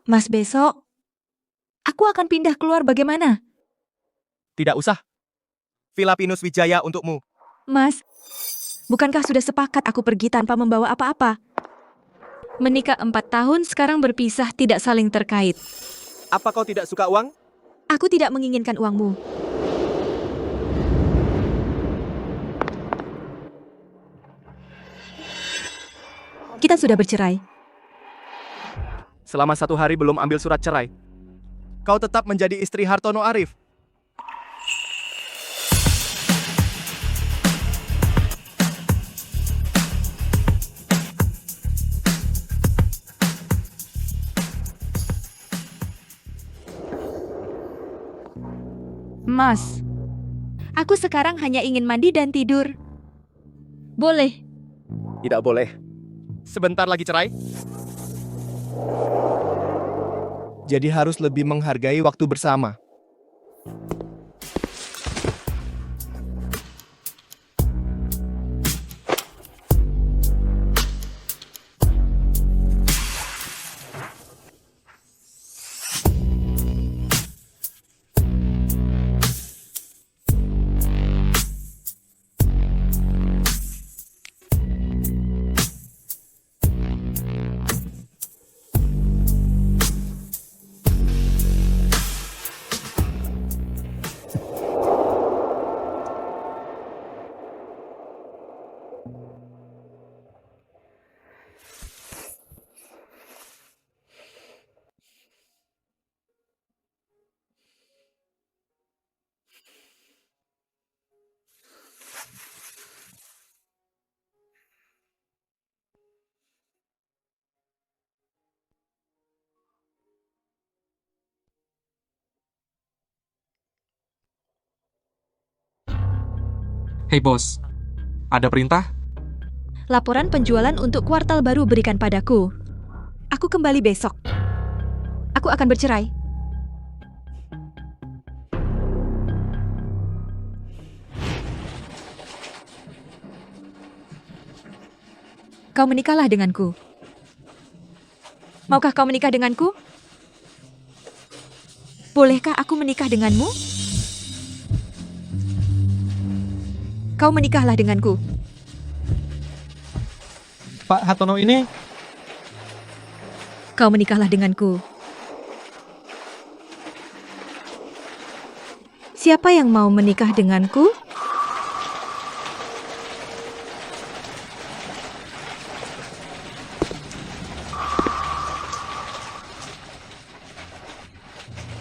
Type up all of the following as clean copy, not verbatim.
Mas, besok aku akan pindah keluar bagaimana? Tidak usah. Villa Pinus Wijaya untukmu. Mas, bukankah sudah sepakat aku pergi tanpa membawa apa-apa? Menikah 4 tahun, sekarang berpisah tidak saling terkait. Apa kau tidak suka uang? Aku tidak menginginkan uangmu. Kita sudah bercerai. Selama 1 hari belum ambil surat cerai. Kau tetap menjadi istri Hartono Arif. Mas, aku sekarang hanya ingin mandi dan tidur. Boleh. Tidak boleh. Sebentar lagi cerai. Jadi harus lebih menghargai waktu bersama. Hei bos, ada perintah? Laporan penjualan untuk kuartal baru berikan padaku. Aku kembali besok. Aku akan bercerai. Kau menikahlah denganku. Maukah kau menikah denganku? Bolehkah aku menikah denganmu? Kau menikahlah denganku. Pak Hartono ini Kau menikahlah denganku. Siapa yang mau menikah denganku?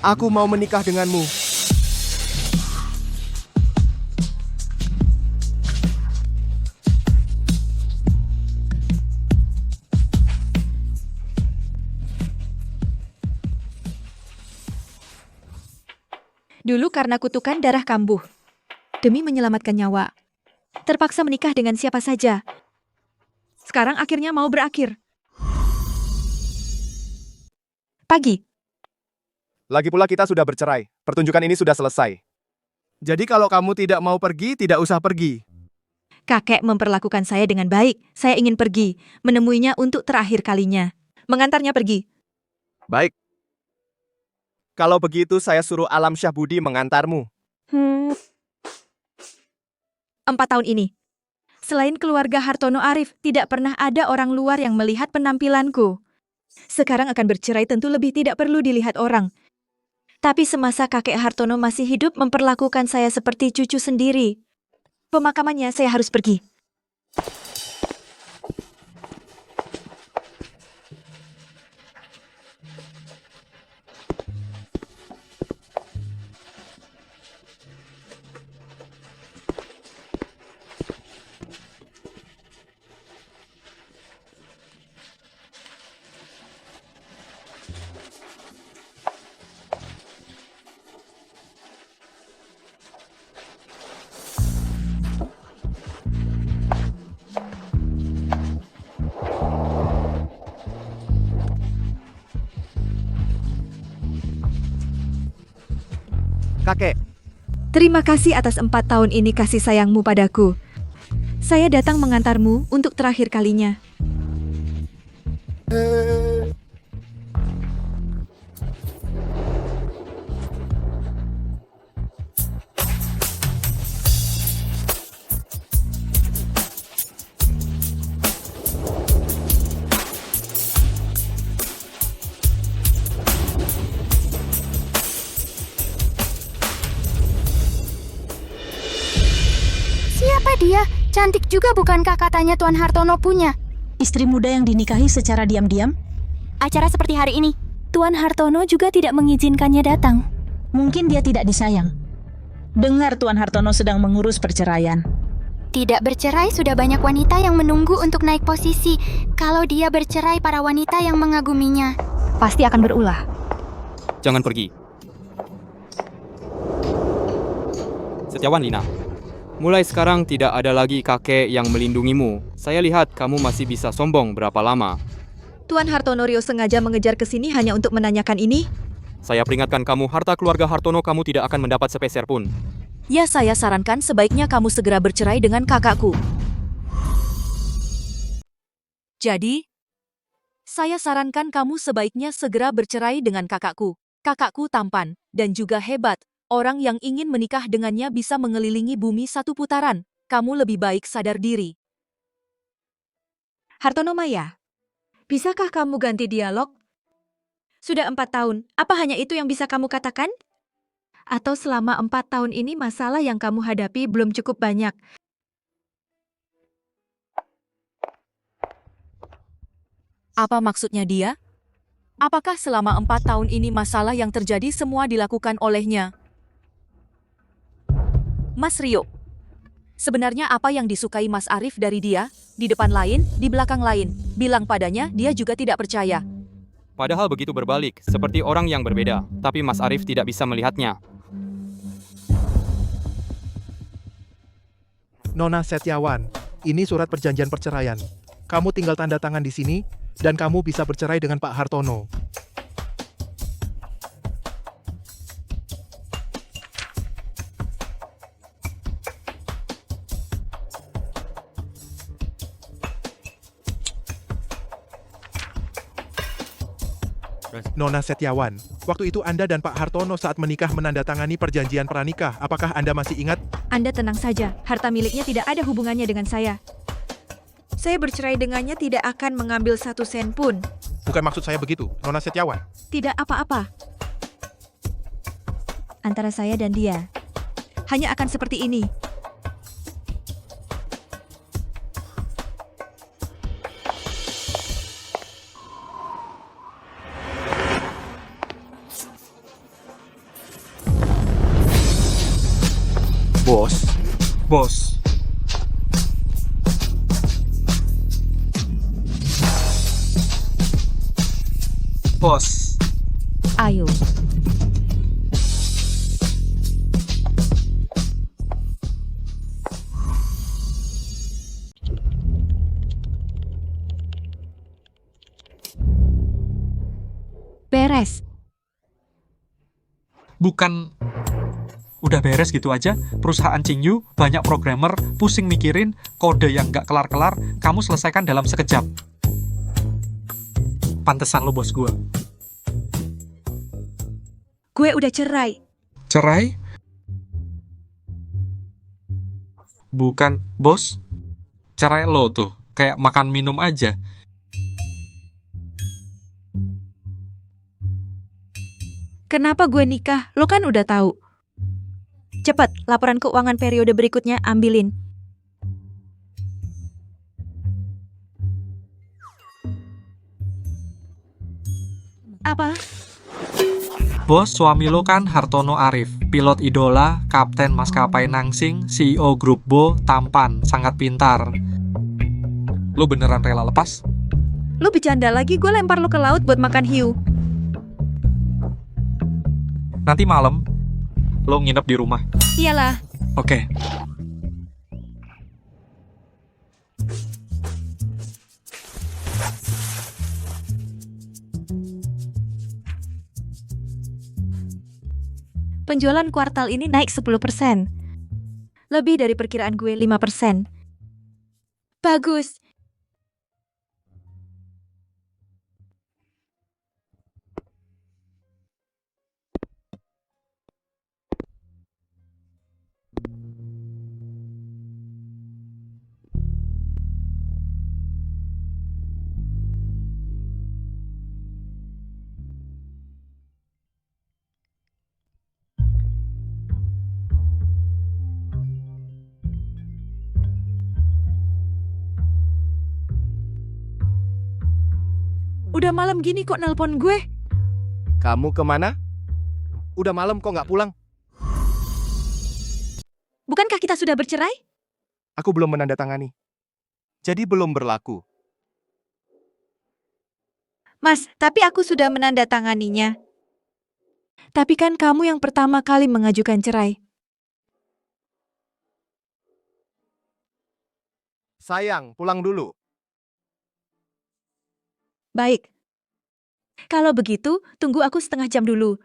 Aku mau menikah denganmu. Dulu karena kutukan darah kambuh. Demi menyelamatkan nyawa. Terpaksa menikah dengan siapa saja. Sekarang akhirnya mau berakhir. Pagi. Lagi pula kita sudah bercerai. Pertunjukan ini sudah selesai. Jadi kalau kamu tidak mau pergi, tidak usah pergi. Kakek memperlakukan saya dengan baik. Saya ingin pergi. Menemuinya untuk terakhir kalinya. Mengantarnya pergi. Baik. Kalau begitu saya suruh Alam Syah Budi mengantarmu. 4 tahun ini. Selain keluarga Hartono Arif, tidak pernah ada orang luar yang melihat penampilanku. Sekarang akan bercerai tentu lebih tidak perlu dilihat orang. Tapi semasa kakek Hartono masih hidup memperlakukan saya seperti cucu sendiri. Pemakamannya saya harus pergi. Kakek, Terima kasih atas 4 tahun ini kasih sayangmu padaku. Saya datang mengantarmu untuk terakhir kalinya. Siapa dia? Cantik juga bukankah katanya Tuan Hartono punya? Istri muda yang dinikahi secara diam-diam? Acara seperti hari ini, Tuan Hartono juga tidak mengizinkannya datang. Mungkin dia tidak disayang. Dengar Tuan Hartono sedang mengurus perceraian. Tidak bercerai sudah banyak wanita yang menunggu untuk naik posisi. Kalau dia bercerai, para wanita yang mengaguminya Pasti akan berulah. Jangan pergi. Setiawan Lina, mulai sekarang tidak ada lagi kakek yang melindungimu. Saya lihat kamu masih bisa sombong berapa lama. Tuan Hartono Rio sengaja mengejar ke sini hanya untuk menanyakan ini? Saya peringatkan kamu, harta keluarga Hartono kamu tidak akan mendapat sepeser pun. Ya, saya sarankan sebaiknya kamu segera bercerai dengan kakakku. Jadi, saya sarankan kamu sebaiknya segera bercerai dengan kakakku. Kakakku tampan dan juga hebat. Orang yang ingin menikah dengannya bisa mengelilingi bumi satu putaran. Kamu lebih baik sadar diri. Hartono Maya, bisakah kamu ganti dialog? Sudah 4 tahun, apa hanya itu yang bisa kamu katakan? Atau selama 4 tahun ini masalah yang kamu hadapi belum cukup banyak? Apa maksudnya dia? Apakah selama 4 tahun ini masalah yang terjadi semua dilakukan olehnya? Mas Rio, sebenarnya apa yang disukai Mas Arif dari dia? Di depan lain, di belakang lain. Bilang padanya, dia juga tidak percaya. Padahal begitu berbalik, seperti orang yang berbeda. Tapi Mas Arif tidak bisa melihatnya. Nona Setiawan, ini surat perjanjian perceraian. Kamu tinggal tanda tangan di sini, dan kamu bisa bercerai dengan Pak Hartono. Nona Setiawan, waktu itu Anda dan Pak Hartono saat menikah menandatangani perjanjian pranikah. Apakah Anda masih ingat? Anda tenang saja, harta miliknya tidak ada hubungannya dengan saya. Saya bercerai dengannya tidak akan mengambil 1 sen pun. Bukan maksud saya begitu, Nona Setiawan. Tidak apa-apa. Antara saya dan dia, hanya akan seperti ini. Bos, Bos. Bos. Ayo. Beres. Bukan udah beres gitu aja? Perusahaan Qingyu, banyak programmer, pusing mikirin, kode yang nggak kelar-kelar, kamu selesaikan dalam sekejap. Pantesan lo bos gue. Gue udah cerai. Cerai? Bukan, bos. Cerai lo tuh, kayak makan minum aja. Kenapa gue nikah? Lo kan udah tahu. Cepat, laporan keuangan periode berikutnya ambilin. Apa? Bos, suami lo kan Hartono Arif, pilot idola, kapten maskapai Nangsing, CEO grup Bo, tampan, sangat pintar. Lo beneran rela lepas? Lo bercanda lagi, gue lempar lo ke laut buat makan hiu. Nanti malam, lo nginep di rumah. Iyalah. Oke. Penjualan kuartal ini naik 10%. Lebih dari perkiraan gue 5%. Bagus. Udah malam gini kok nelpon gue? Kamu kemana? Udah malam kok nggak pulang? Bukankah kita sudah bercerai? Aku belum menandatangani. Jadi belum berlaku. Mas, tapi aku sudah menandatanganinya. Tapi kan kamu yang pertama kali mengajukan cerai. Sayang, pulang dulu. Baik. Kalau begitu, tunggu aku setengah jam dulu.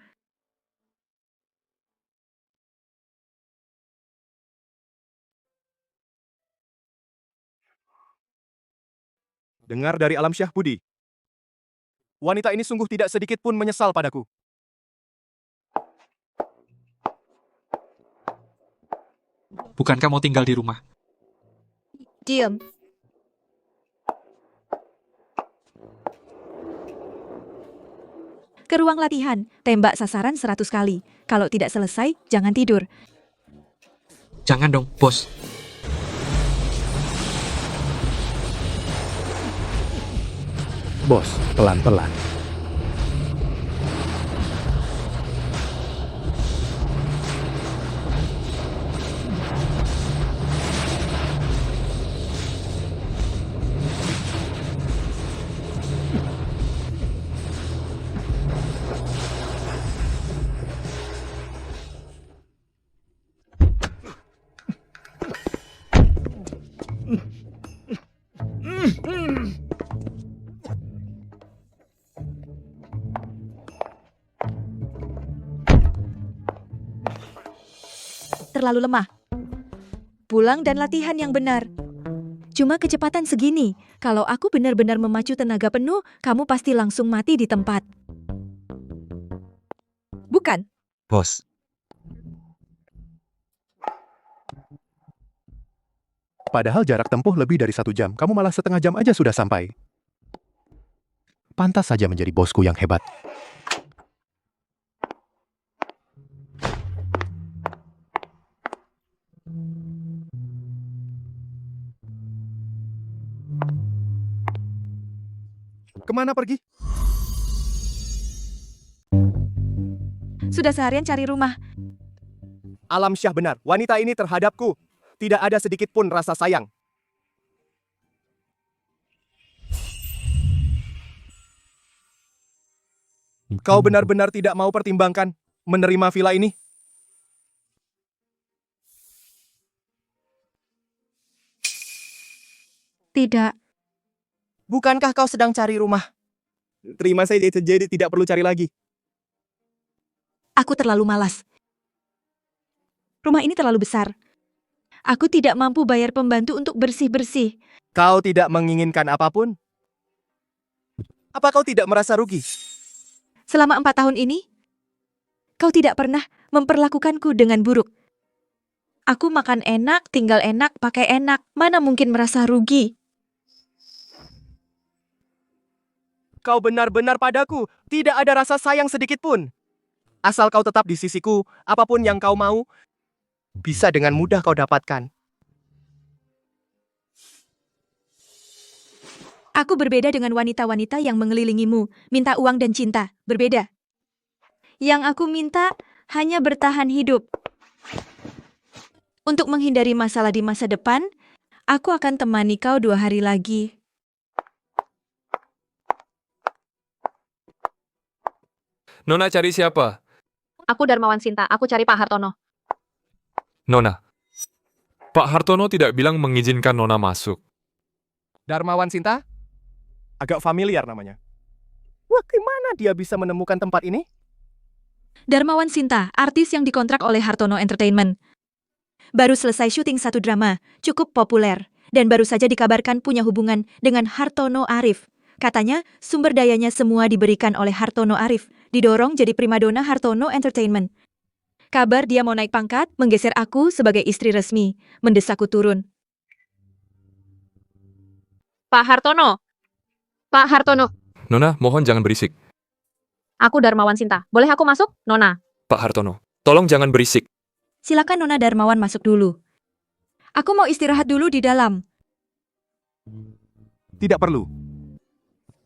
Dengar dari Alam Syah Budi. Wanita ini sungguh tidak sedikit pun menyesal padaku. Bukankah mau tinggal di rumah? Diam. Ke ruang latihan, tembak sasaran 100 kali. Kalau tidak selesai, jangan tidur. Jangan dong, bos. Bos, pelan-pelan. Terlalu lemah. Pulang dan latihan yang benar. Cuma kecepatan segini. Kalau aku benar-benar memacu tenaga penuh, kamu pasti langsung mati di tempat. Bukan? Bos, Padahal jarak tempuh lebih dari 1 jam. Kamu malah setengah jam aja sudah sampai. Pantas saja menjadi bosku yang hebat. Kemana pergi? Sudah seharian cari rumah. Alam Syah benar. Wanita ini terhadapku. Tidak ada sedikit pun rasa sayang. Kau benar-benar tidak mau pertimbangkan menerima villa ini? Tidak. Bukankah kau sedang cari rumah? Terima saja, jadi tidak perlu cari lagi. Aku terlalu malas. Rumah ini terlalu besar. Aku tidak mampu bayar pembantu untuk bersih-bersih. Kau tidak menginginkan apapun? Apa kau tidak merasa rugi? Selama 4 tahun ini, kau tidak pernah memperlakukanku dengan buruk. Aku makan enak, tinggal enak, pakai enak. Mana mungkin merasa rugi? Kau benar-benar padaku. Tidak ada rasa sayang sedikit pun. Asal kau tetap di sisiku, apapun yang kau mau, bisa dengan mudah kau dapatkan. Aku berbeda dengan wanita-wanita yang mengelilingimu, minta uang dan cinta. Berbeda. Yang aku minta hanya bertahan hidup. Untuk menghindari masalah di masa depan, aku akan temani kau 2 hari lagi. Nona cari siapa? Aku Darmawan Sinta, aku cari Pak Hartono. Nona. Pak Hartono tidak bilang mengizinkan Nona masuk. Darmawan Sinta? Agak familiar namanya. Wah, gimana dia bisa menemukan tempat ini? Darmawan Sinta, artis yang dikontrak oleh Hartono Entertainment. Baru selesai syuting 1 drama, cukup populer, dan baru saja dikabarkan punya hubungan dengan Hartono Arif. Katanya, sumber dayanya semua diberikan oleh Hartono Arif, didorong jadi primadona Hartono Entertainment. Kabar dia mau naik pangkat, menggeser aku sebagai istri resmi, mendesakku turun. Pak Hartono. Pak Hartono. Nona, mohon jangan berisik. Aku Darmawan Sinta. Boleh aku masuk, Nona? Pak Hartono, tolong jangan berisik. Silakan Nona Darmawan masuk dulu. Aku mau istirahat dulu di dalam. Tidak perlu.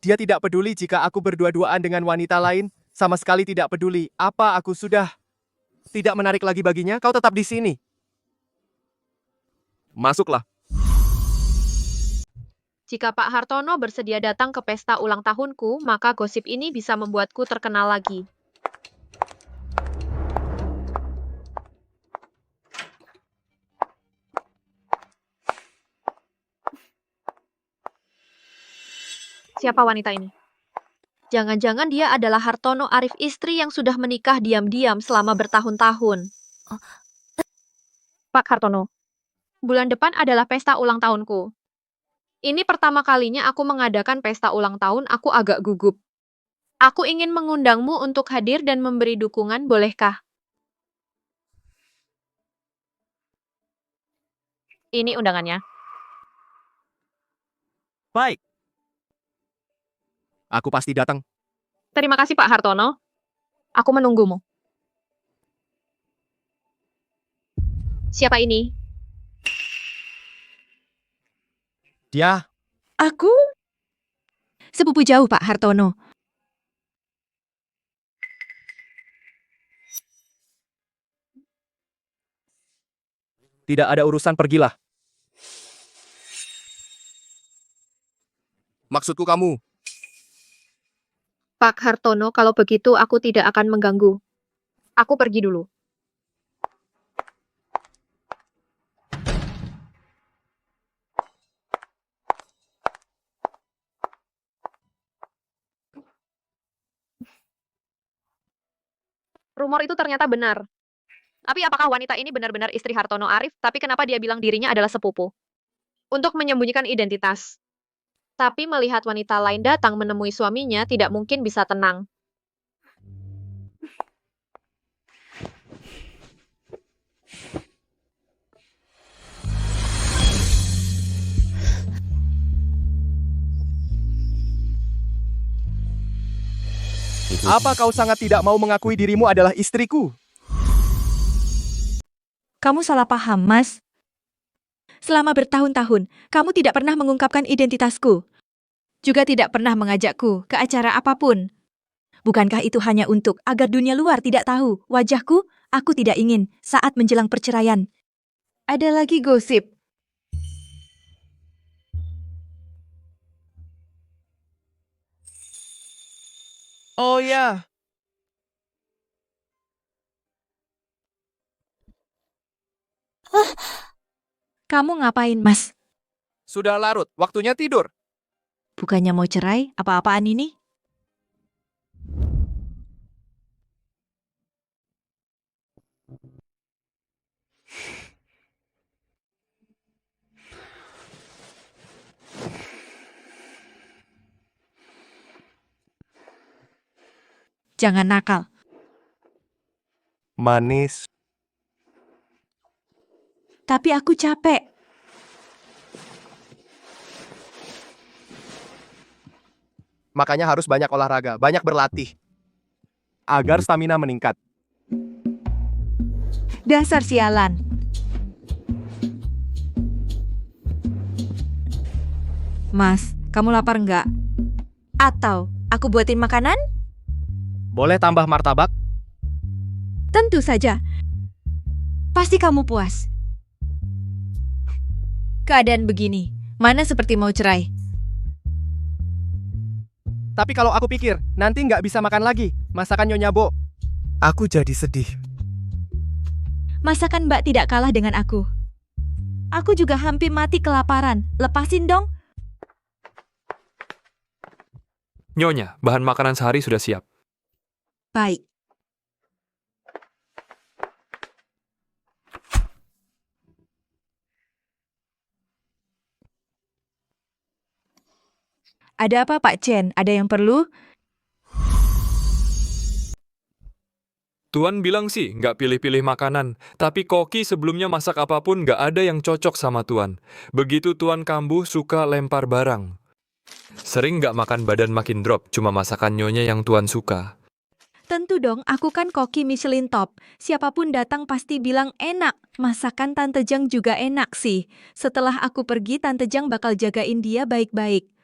Dia tidak peduli jika aku berdua-duaan dengan wanita lain, sama sekali tidak peduli. Apa aku sudah tidak menarik lagi baginya? Kau tetap di sini. Masuklah. Jika Pak Hartono bersedia datang ke pesta ulang tahunku, maka gosip ini bisa membuatku terkenal lagi. Siapa wanita ini? Jangan-jangan dia adalah Hartono Arif, istri yang sudah menikah diam-diam selama bertahun-tahun. Pak Hartono, bulan depan adalah pesta ulang tahunku. Ini pertama kalinya aku mengadakan pesta ulang tahun, aku agak gugup. Aku ingin mengundangmu untuk hadir dan memberi dukungan, bolehkah? Ini undangannya. Baik. Aku pasti datang. Terima kasih Pak Hartono. Aku menunggumu. Siapa ini? Dia, Aku? Sepupu jauh Pak Hartono. tidak ada urusan, pergilah. Maksudku kamu. Pak Hartono, kalau begitu aku tidak akan mengganggu. Aku pergi dulu. Rumor itu ternyata benar. Tapi apakah wanita ini benar-benar istri Hartono Arif? Tapi kenapa dia bilang dirinya adalah sepupu? Untuk menyembunyikan identitas. Tapi melihat wanita lain datang menemui suaminya, tidak mungkin bisa tenang. Apa kau sangat tidak mau mengakui dirimu adalah istriku? Kamu salah paham, Mas. Selama bertahun-tahun, kamu tidak pernah mengungkapkan identitasku. Juga tidak pernah mengajakku ke acara apapun. Bukankah itu hanya untuk agar dunia luar tidak tahu wajahku? Aku tidak ingin saat menjelang perceraian. Ada lagi gosip. Oh ya, Kamu ngapain, Mas? sudah larut. Waktunya tidur. Bukannya mau cerai? Apa-apaan ini? Jangan nakal. Manis. Tapi aku capek. Makanya harus banyak olahraga, banyak berlatih. Agar stamina meningkat. Dasar sialan. Mas, kamu lapar nggak? Atau aku buatin makanan? Boleh tambah martabak? Tentu saja. Pasti kamu puas. Keadaan begini, mana seperti mau cerai. Tapi kalau aku pikir, nanti nggak bisa makan lagi. Masakan Nyonya Bo. Aku jadi sedih. Masakan Mbak tidak kalah dengan aku. Aku juga hampir mati kelaparan. Lepasin dong. Nyonya, bahan makanan sehari sudah siap. Baik. Ada apa Pak Chen? Ada yang perlu? Tuan bilang sih nggak pilih-pilih makanan, tapi koki sebelumnya masak apapun nggak ada yang cocok sama Tuan. Begitu Tuan kambuh suka lempar barang. Sering nggak makan badan makin drop, cuma masakan Nyonya yang Tuan suka. Tentu dong, aku kan koki Michelin top. Siapapun datang pasti bilang enak. Masakan Tante Jang juga enak sih. Setelah aku pergi, Tante Jang bakal jagain dia baik-baik.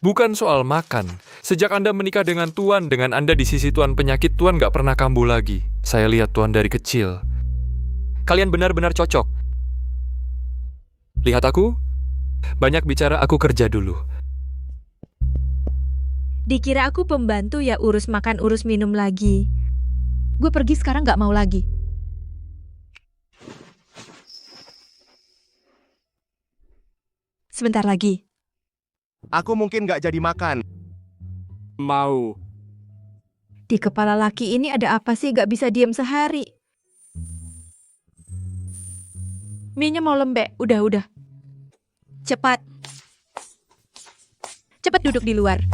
Bukan soal makan. Sejak Anda menikah dengan Tuan, dengan Anda di sisi Tuan penyakit, Tuan nggak pernah kambuh lagi. Saya lihat Tuan dari kecil. Kalian benar-benar cocok. Lihat aku? Banyak bicara, aku kerja dulu. Dikira aku pembantu ya, urus makan, urus minum lagi. Gue pergi sekarang nggak mau lagi. Sebentar lagi. Aku mungkin nggak jadi makan. Mau. Di kepala laki ini ada apa sih, gak bisa diem sehari? Mie-nya mau lembek, udah. Cepat. Cepat duduk di luar.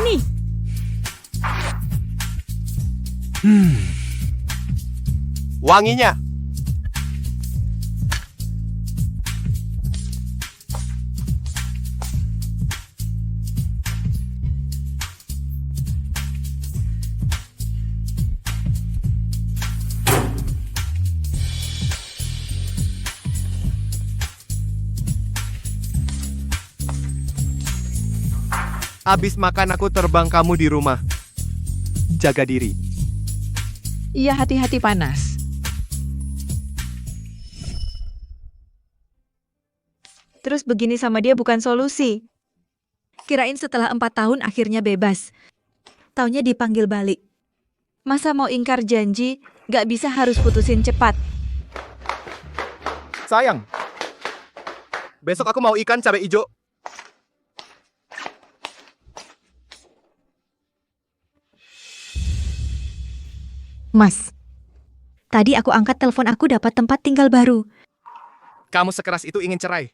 Nih, Wanginya. Habis makan aku terbang, kamu di rumah. Jaga diri. Iya, hati-hati panas. terus begini sama dia bukan solusi. Kirain setelah 4 tahun akhirnya bebas. Taunya dipanggil balik. Masa mau ingkar janji, gak bisa harus putusin cepat. Sayang, besok aku mau ikan cabai hijau. Mas, tadi aku angkat telepon, aku dapat tempat tinggal baru. Kamu sekeras itu ingin cerai?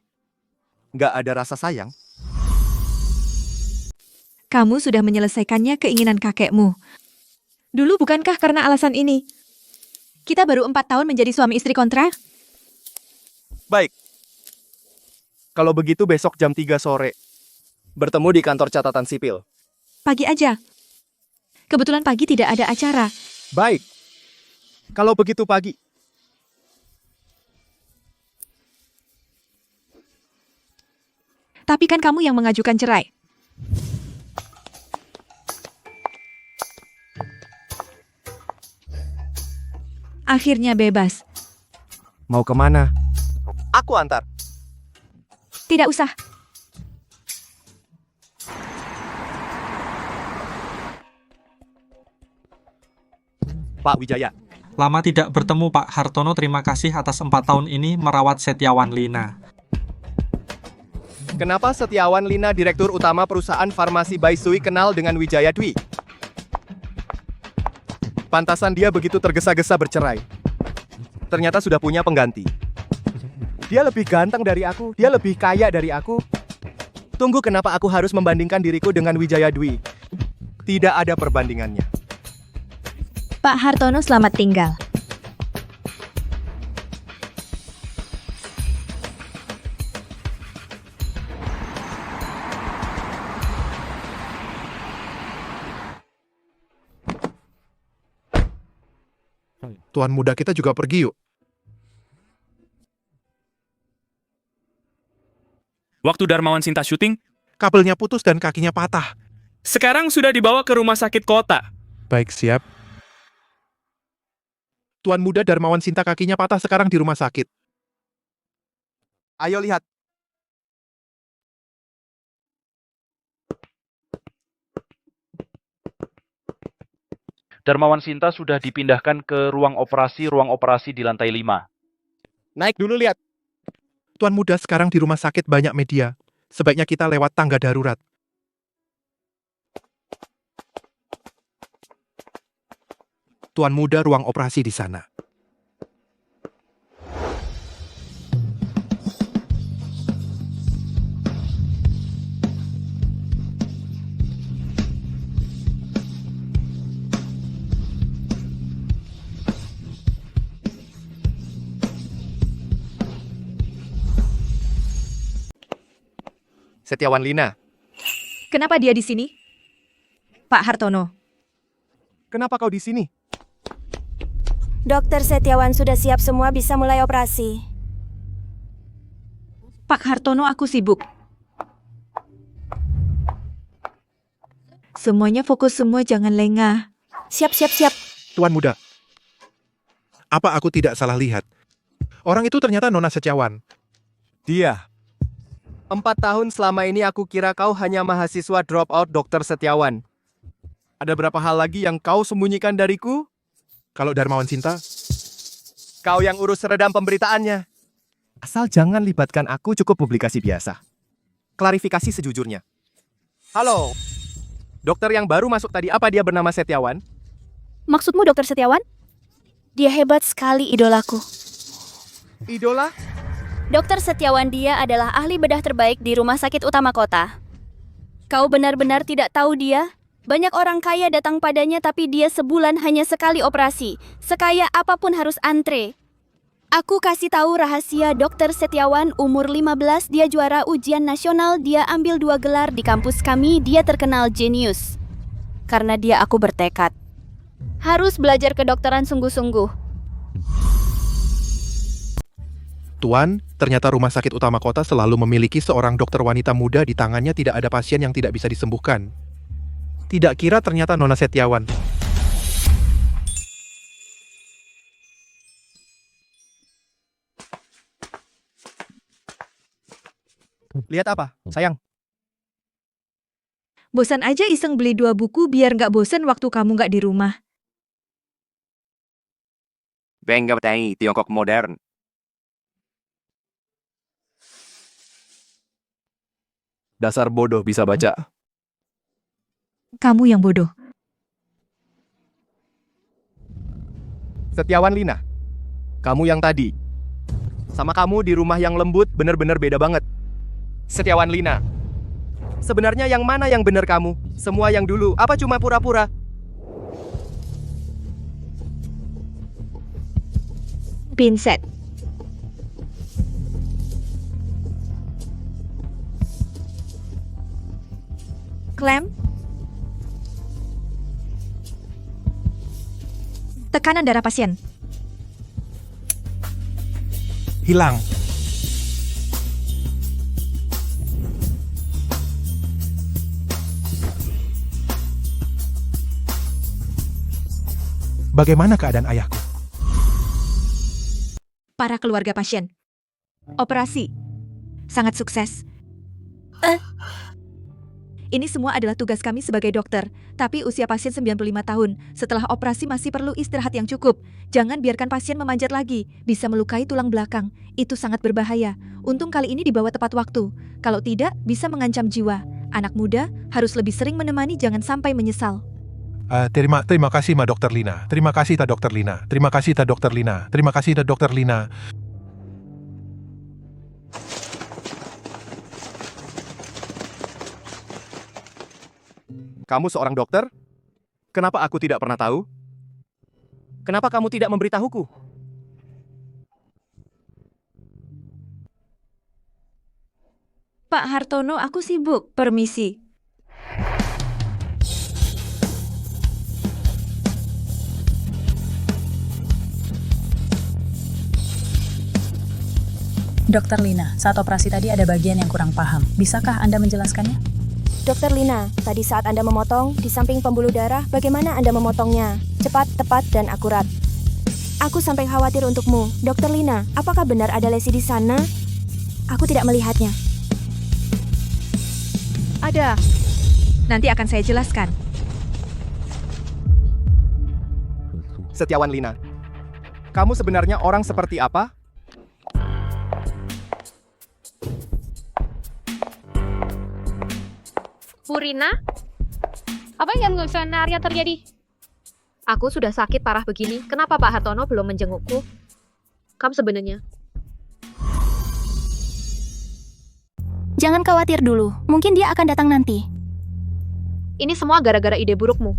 Gak ada rasa sayang? Kamu sudah menyelesaikannya keinginan kakekmu. Dulu bukankah karena alasan ini? Kita baru 4 tahun menjadi suami istri kontrak? Baik. Kalau begitu besok jam 3 sore. Bertemu di kantor catatan sipil. Pagi aja. Kebetulan pagi tidak ada acara. Baik. Kalau begitu pagi. Tapi kan kamu yang mengajukan cerai. Akhirnya bebas. Mau kemana? Aku antar. Tidak usah. Pak Wijaya. Lama tidak bertemu Pak Hartono, terima kasih atas 4 tahun ini merawat Setiawan Lina. Kenapa Setiawan Lina, Direktur Utama Perusahaan Farmasi Baisui, kenal dengan Wijaya Dwi? Pantasan dia begitu tergesa-gesa bercerai. Ternyata sudah punya pengganti. Dia lebih ganteng dari aku, dia lebih kaya dari aku. Tunggu, kenapa aku harus membandingkan diriku dengan Wijaya Dwi? Tidak ada perbandingannya. Pak Hartono, selamat tinggal. Tuan muda kita juga pergi yuk. Waktu Darmawan Sinta syuting, Kabelnya putus dan kakinya patah. sekarang sudah dibawa ke rumah sakit kota. Baik, siap. Tuan muda Darmawan Sinta kakinya patah sekarang di rumah sakit. Ayo lihat. Darmawan Sinta sudah dipindahkan ke ruang operasi di lantai 5. Naik dulu lihat. Tuan muda sekarang di rumah sakit banyak media. Sebaiknya kita lewat tangga darurat. Tuan muda ruang operasi di sana. Setiawan Lina. Kenapa dia di sini? Pak Hartono. Kenapa kau di sini? Dokter Setiawan sudah siap semua, bisa mulai operasi. Pak Hartono, aku sibuk. Semuanya fokus semua, jangan lengah. Siap. Tuan muda. Apa aku tidak salah lihat? Orang itu ternyata Nona Setiawan. Dia. 4 tahun selama ini aku kira kau hanya mahasiswa dropout Dokter Setiawan. Ada berapa hal lagi yang kau sembunyikan dariku? Kalau Darmawan Sinta, Kau yang urus redam pemberitaannya. Asal jangan libatkan aku, cukup publikasi biasa. Klarifikasi sejujurnya. Halo. Dokter yang baru masuk tadi, apa dia bernama Setiawan? Maksudmu Dokter Setiawan? Dia hebat sekali, idolaku. Idola? Dokter Setiawan, dia adalah ahli bedah terbaik di rumah sakit utama kota. Kau benar-benar tidak tahu dia? Banyak orang kaya datang padanya, tapi dia sebulan hanya sekali operasi. Sekaya apapun harus antre. Aku kasih tahu rahasia Dokter Setiawan, umur 15, dia juara ujian nasional, dia ambil 2 gelar di kampus kami, dia terkenal jenius. Karena dia aku bertekad. Harus belajar kedokteran sungguh-sungguh. Tuan, ternyata rumah sakit utama kota selalu memiliki seorang dokter wanita muda di tangannya, tidak ada pasien yang tidak bisa disembuhkan. Tidak kira ternyata Nona Setiawan. Lihat apa, sayang? Bosan aja iseng beli 2 buku biar nggak bosan waktu kamu nggak di rumah. Bangga Tei, Tiongkok modern. Dasar bodoh bisa baca. Kamu yang bodoh. Setiawan Lina. Kamu yang tadi. Sama kamu di rumah yang lembut bener-bener beda banget. Setiawan Lina. Sebenarnya yang mana yang bener kamu? Semua yang dulu, apa cuma pura-pura? Pinset. Klem. Tekanan darah pasien. Hilang. Bagaimana keadaan ayahku? Para keluarga pasien. Operasi. Sangat sukses. Ini semua adalah tugas kami sebagai dokter. Tapi usia pasien 95 tahun. Setelah operasi masih perlu istirahat yang cukup. Jangan biarkan pasien memanjat lagi. Bisa melukai tulang belakang. Itu sangat berbahaya. Untung kali ini dibawa tepat waktu. Kalau tidak, bisa mengancam jiwa. Anak muda harus lebih sering menemani, jangan sampai menyesal. Terima kasih, Ma Dokter Lina. Terima kasih, Ta Dokter Lina. Terima kasih, Ta Dokter Lina. Terima kasih, Ta Dokter Lina. Kamu seorang dokter? Kenapa aku tidak pernah tahu? Kenapa kamu tidak memberitahuku? Pak Hartono, aku sibuk. Permisi. Dokter Lina, saat operasi tadi ada bagian yang kurang paham. Bisakah Anda menjelaskannya? Dokter Lina, tadi saat Anda memotong, di samping pembuluh darah, bagaimana Anda memotongnya? Cepat, tepat, dan akurat. Aku sampai khawatir untukmu. Dokter Lina, apakah benar ada lesi di sana? Aku tidak melihatnya. Ada. Nanti akan saya jelaskan. Setiawan Lina. Kamu sebenarnya orang seperti apa? Purina? Apa yang sebenarnya terjadi? Aku sudah sakit parah begini. Kenapa Pak Hartono belum menjengukku? Kamu sebenarnya? Jangan khawatir dulu, mungkin dia akan datang nanti. Ini semua gara-gara ide burukmu.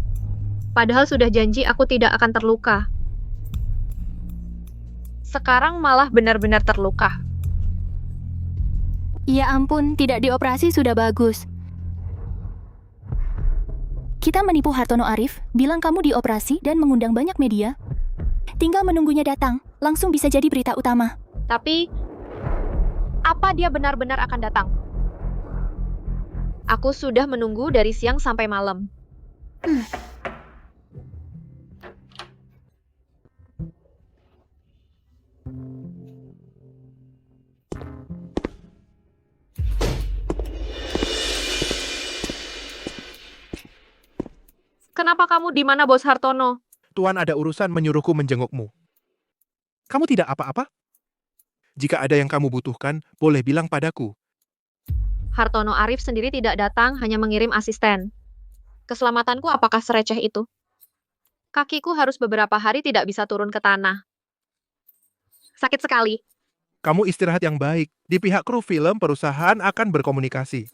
Padahal sudah janji aku tidak akan terluka. Sekarang malah benar-benar terluka. Ya ampun, tidak dioperasi sudah bagus. Kita menipu Hartono Arif, bilang kamu dioperasi dan mengundang banyak media. Tinggal menunggunya datang, langsung bisa jadi berita utama. Tapi, apa dia benar-benar akan datang? Aku sudah menunggu dari siang sampai malam. Kenapa kamu di mana, Bos Hartono? Tuan ada urusan menyuruhku menjengukmu. Kamu tidak apa-apa? Jika ada yang kamu butuhkan, boleh bilang padaku. Hartono Arif sendiri tidak datang, hanya mengirim asisten. Keselamatanku apakah sereceh itu? Kakiku harus beberapa hari tidak bisa turun ke tanah. Sakit sekali. Kamu istirahat yang baik. Di pihak kru film, perusahaan akan berkomunikasi.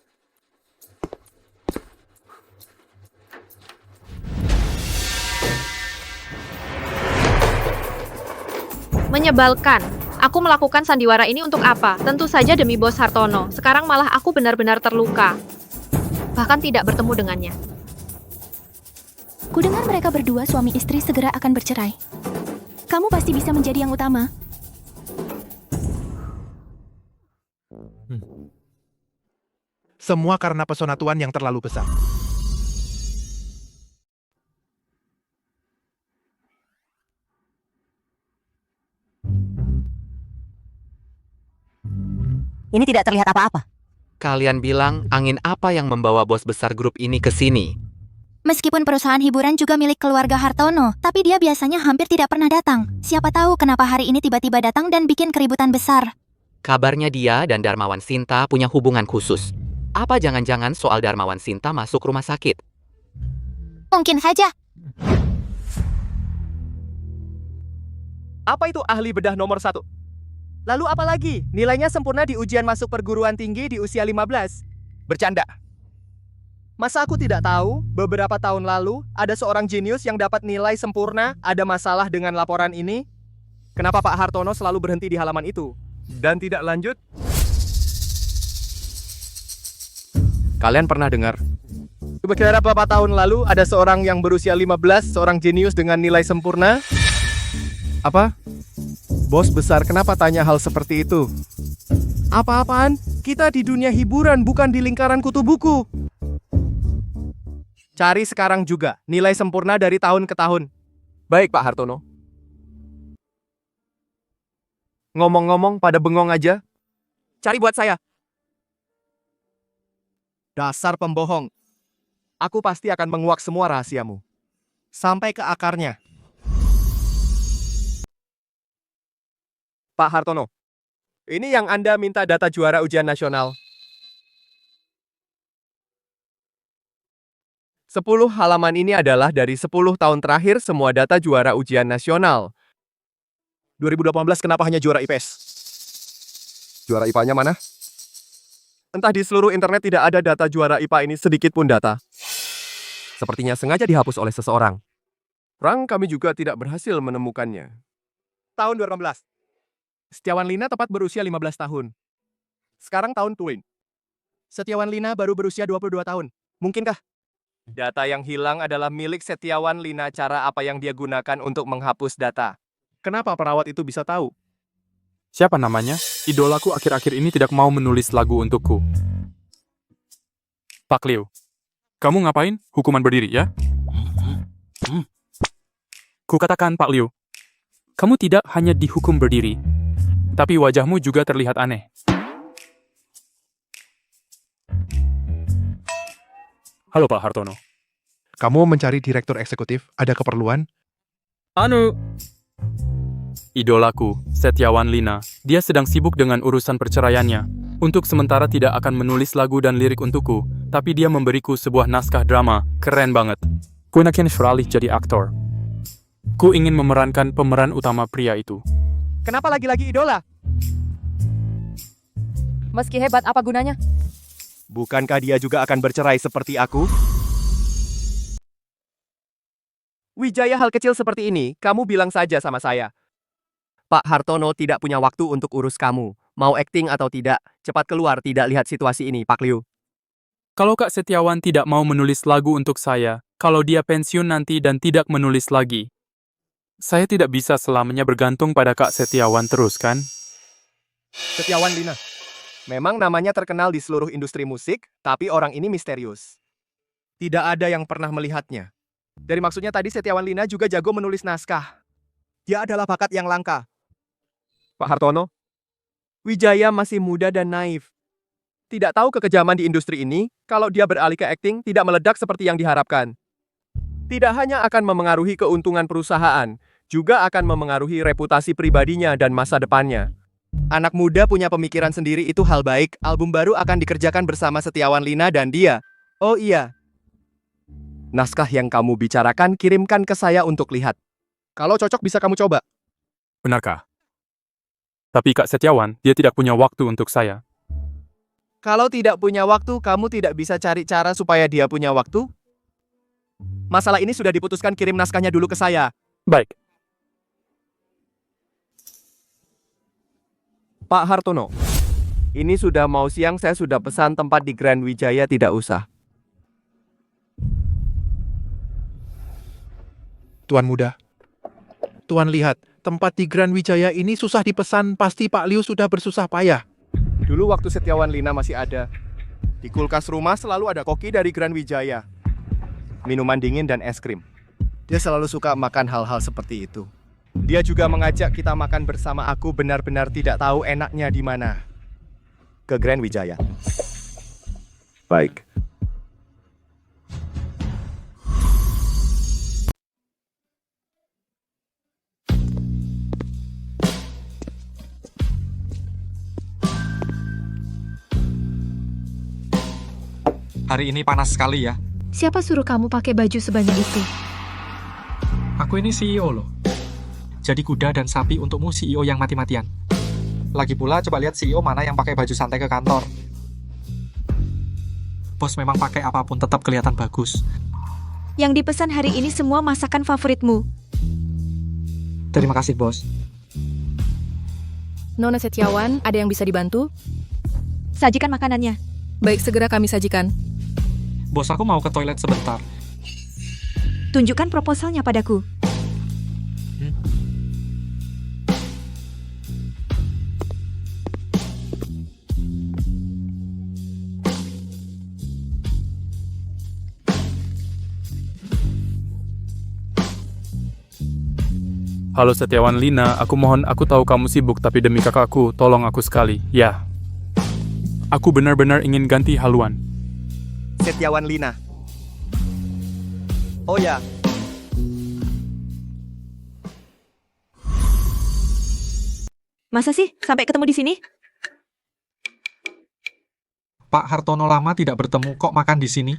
Menyebalkan. Aku melakukan sandiwara ini untuk apa? Tentu saja demi Bos Hartono. Sekarang malah aku benar-benar terluka. Bahkan tidak bertemu dengannya. Kudengar mereka berdua suami istri segera akan bercerai. Kamu pasti bisa menjadi yang utama. Semua karena pesona Tuan yang terlalu besar. Ini tidak terlihat apa-apa. Kalian bilang angin apa yang membawa bos besar grup ini ke sini? Meskipun perusahaan hiburan juga milik keluarga Hartono, tapi dia biasanya hampir tidak pernah datang. Siapa tahu kenapa hari ini tiba-tiba datang dan bikin keributan besar. Kabarnya dia dan Darmawan Sinta punya hubungan khusus. Apa jangan-jangan soal Darmawan Sinta masuk rumah sakit? Mungkin saja. Apa itu ahli bedah nomor 1? Lalu apa lagi? Nilainya sempurna di ujian masuk perguruan tinggi di usia 15. Bercanda. Masa aku tidak tahu, beberapa tahun lalu, ada seorang jenius yang dapat nilai sempurna, ada masalah dengan laporan ini? Kenapa Pak Hartono selalu berhenti di halaman itu? Dan tidak lanjut? Kalian pernah dengar? Beberapa tahun lalu, ada seorang yang berusia 15, seorang jenius dengan nilai sempurna? Apa? Bos besar, kenapa tanya hal seperti itu? Apa-apaan? Kita di dunia hiburan, bukan di lingkaran kutu buku. Cari sekarang juga, nilai sempurna dari tahun ke tahun. Baik, Pak Hartono. Ngomong-ngomong, pada bengong aja. Cari buat saya. Dasar pembohong. Aku pasti akan menguak semua rahasiamu. Sampai ke akarnya. Pak Hartono, ini yang Anda minta data juara ujian nasional. 10 halaman ini adalah dari 10 tahun terakhir semua data juara ujian nasional. 2018 kenapa hanya juara IPS? Juara IPA-nya mana? Entah di seluruh internet tidak ada data juara IPA ini sedikit pun data. Sepertinya sengaja dihapus oleh seseorang. Kami juga tidak berhasil menemukannya. Tahun 2018. Setiawan Lina tepat berusia 15 tahun. Sekarang tahun Twin. Setiawan Lina baru berusia 22 tahun. Mungkinkah? Data yang hilang adalah milik Setiawan Lina. Cara apa yang dia gunakan untuk menghapus data? Kenapa perawat itu bisa tahu? Siapa namanya? Idolaku akhir-akhir ini tidak mau menulis lagu untukku. Pak Liu, kamu ngapain? Hukuman berdiri, ya? Kukatakan, Pak Liu, kamu tidak hanya dihukum berdiri, tapi wajahmu juga terlihat aneh. Halo Pak Hartono. Kamu mencari direktur eksekutif, ada keperluan? Idolaku, Setiawan Lina, dia sedang sibuk dengan urusan perceraiannya. Untuk sementara tidak akan menulis lagu dan lirik untukku, tapi dia memberiku sebuah naskah drama. Keren banget. Ku yakin beralih jadi aktor. Ku ingin memerankan pemeran utama pria itu. Kenapa lagi-lagi idola? Meski hebat, apa gunanya? Bukankah dia juga akan bercerai seperti aku? Wijaya, hal kecil seperti ini, kamu bilang saja sama saya. Pak Hartono tidak punya waktu untuk urus kamu. Mau akting atau tidak, cepat keluar, tidak lihat situasi ini, Pak Liu. Kalau Kak Setiawan tidak mau menulis lagu untuk saya, kalau dia pensiun nanti dan tidak menulis lagi, saya tidak bisa selamanya bergantung pada Kak Setiawan terus, kan? Setiawan Lina. Memang namanya terkenal di seluruh industri musik, tapi orang ini misterius. Tidak ada yang pernah melihatnya. Dari maksudnya tadi Setiawan Lina juga jago menulis naskah. Dia adalah bakat yang langka. Pak Hartono, Wijaya masih muda dan naif. Tidak tahu kekejaman di industri ini, kalau dia beralih ke akting tidak meledak seperti yang diharapkan. Tidak hanya akan memengaruhi keuntungan perusahaan, juga akan memengaruhi reputasi pribadinya dan masa depannya. Anak muda punya pemikiran sendiri itu hal baik, album baru akan dikerjakan bersama Setiawan Lina dan dia. Oh iya. Naskah yang kamu bicarakan kirimkan ke saya untuk lihat. Kalau cocok bisa kamu coba. Benarkah? Tapi Kak Setiawan, dia tidak punya waktu untuk saya. Kalau tidak punya waktu, kamu tidak bisa cari cara supaya dia punya waktu? Masalah ini sudah diputuskan, kirim naskahnya dulu ke saya. Baik. Pak Hartono, ini sudah mau siang, saya sudah pesan tempat di Grand Wijaya, tidak usah. Tuan muda. Tuan lihat, tempat di Grand Wijaya ini susah dipesan, pasti Pak Liu sudah bersusah payah. Dulu waktu Setiawan Lina masih ada, di kulkas rumah selalu ada koki dari Grand Wijaya. Minuman dingin dan es krim. Dia selalu suka makan hal-hal seperti itu. Dia juga mengajak kita makan bersama, aku benar-benar tidak tahu enaknya di mana. Ke Grand Wijaya. Baik. Hari ini panas sekali ya. Siapa suruh kamu pakai baju sebanyak itu? Aku ini CEO loh. Jadi kuda dan sapi untukmu CEO yang mati-matian. Lagi pula coba lihat CEO mana yang pakai baju santai ke kantor. Bos memang pakai apapun tetap kelihatan bagus. Yang dipesan hari ini semua masakan favoritmu. Terima kasih, bos. Nona Setiawan, ada yang bisa dibantu? Sajikan makanannya. Baik, segera kami sajikan. Bos, aku mau ke toilet sebentar. Tunjukkan proposalnya padaku. Halo Setiawan Lina, aku tahu kamu sibuk, tapi demi kakakku, tolong aku sekali, ya. Aku benar-benar ingin ganti haluan. Setiawan Lina. Oh ya. Masa sih sampai ketemu di sini? Pak Hartono lama tidak bertemu, kok makan di sini?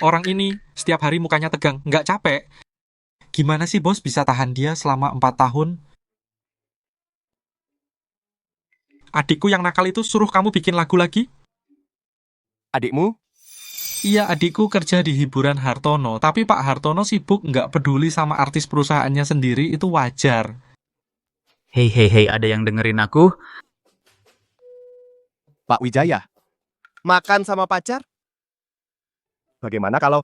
Orang ini setiap hari mukanya tegang, nggak capek? Gimana sih bos bisa tahan dia selama 4 tahun? Adikku yang nakal itu suruh kamu bikin lagu lagi? Adikmu? Iya, adikku kerja di hiburan Hartono, tapi Pak Hartono sibuk nggak peduli sama artis perusahaannya sendiri, itu wajar. Hei, ada yang dengerin aku? Pak Wijaya, makan sama pacar? Bagaimana kalau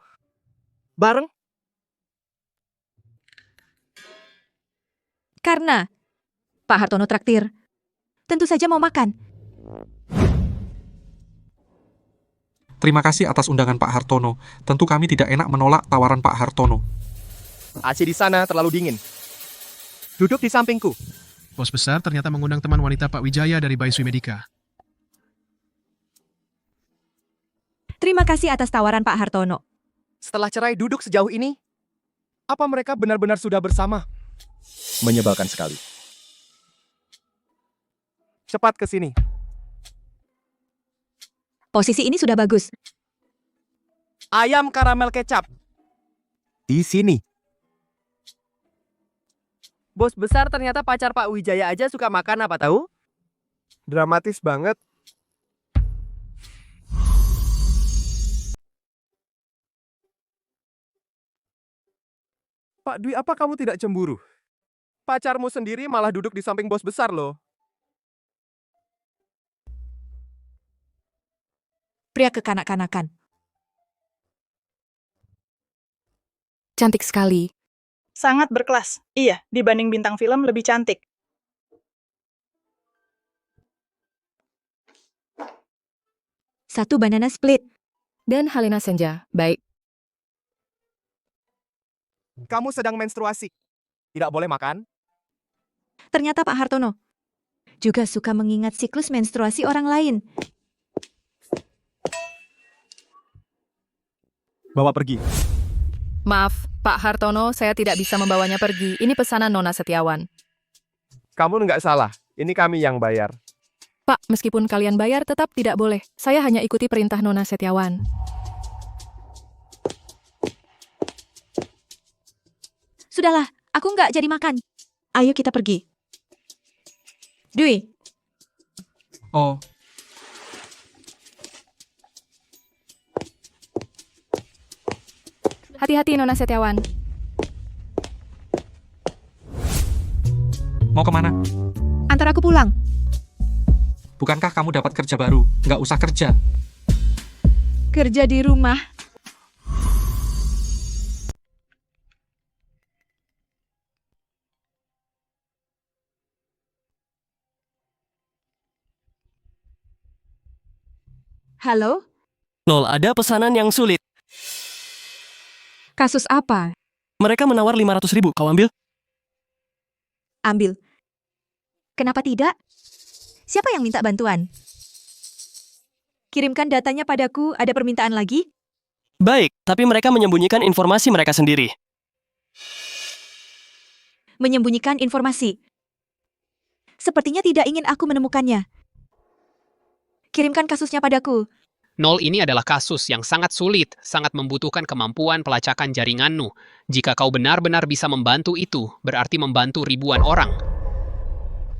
bareng? Karena Pak Hartono traktir. Tentu saja mau makan. Terima kasih atas undangan Pak Hartono. Tentu kami tidak enak menolak tawaran Pak Hartono. AC di sana terlalu dingin. Duduk di sampingku. Bos besar ternyata mengundang teman wanita Pak Wijaya dari Baiswi Medica. Terima kasih atas tawaran Pak Hartono. Setelah cerai duduk sejauh ini, apa mereka benar-benar sudah bersama? Menyebalkan sekali. Cepat ke sini. Posisi ini sudah bagus. Ayam karamel kecap. Di sini. Bos besar ternyata pacar Pak Wijaya aja suka makan, apa tahu? Dramatis banget. Pak Dwi, apa kamu tidak cemburu? Pacarmu sendiri malah duduk di samping bos besar loh. Pria kekanak-kanakan. Cantik sekali. Sangat berkelas. Iya, dibanding bintang film lebih cantik. Satu banana split. Dan Helena Senja. Baik. Kamu sedang menstruasi. Tidak boleh makan. Ternyata Pak Hartono juga suka mengingat siklus menstruasi orang lain. Bawa pergi. Maaf, Pak Hartono, saya tidak bisa membawanya pergi. Ini pesanan Nona Setiawan. Kamu nggak salah. Ini kami yang bayar. Pak, meskipun kalian bayar, tetap tidak boleh. Saya hanya ikuti perintah Nona Setiawan. Sudahlah, aku nggak jadi makan. Ayo kita pergi. Dwi, Oh, Hati-hati Nona Setiawan. mau kemana? antar aku pulang. Bukankah kamu dapat kerja baru? Nggak usah kerja. Kerja di rumah. Halo, Nol, ada pesanan yang sulit. kasus apa? Mereka menawar 500.000, kau ambil? Ambil. Kenapa tidak? Siapa yang minta bantuan? Kirimkan datanya padaku, ada permintaan lagi? Baik, tapi mereka menyembunyikan informasi mereka sendiri. Menyembunyikan informasi. Sepertinya tidak ingin aku menemukannya. Kirimkan kasusnya padaku. Nol ini adalah kasus yang sangat sulit, sangat membutuhkan kemampuan pelacakan jaringanmu. Jika kau benar-benar bisa membantu itu, berarti membantu ribuan orang.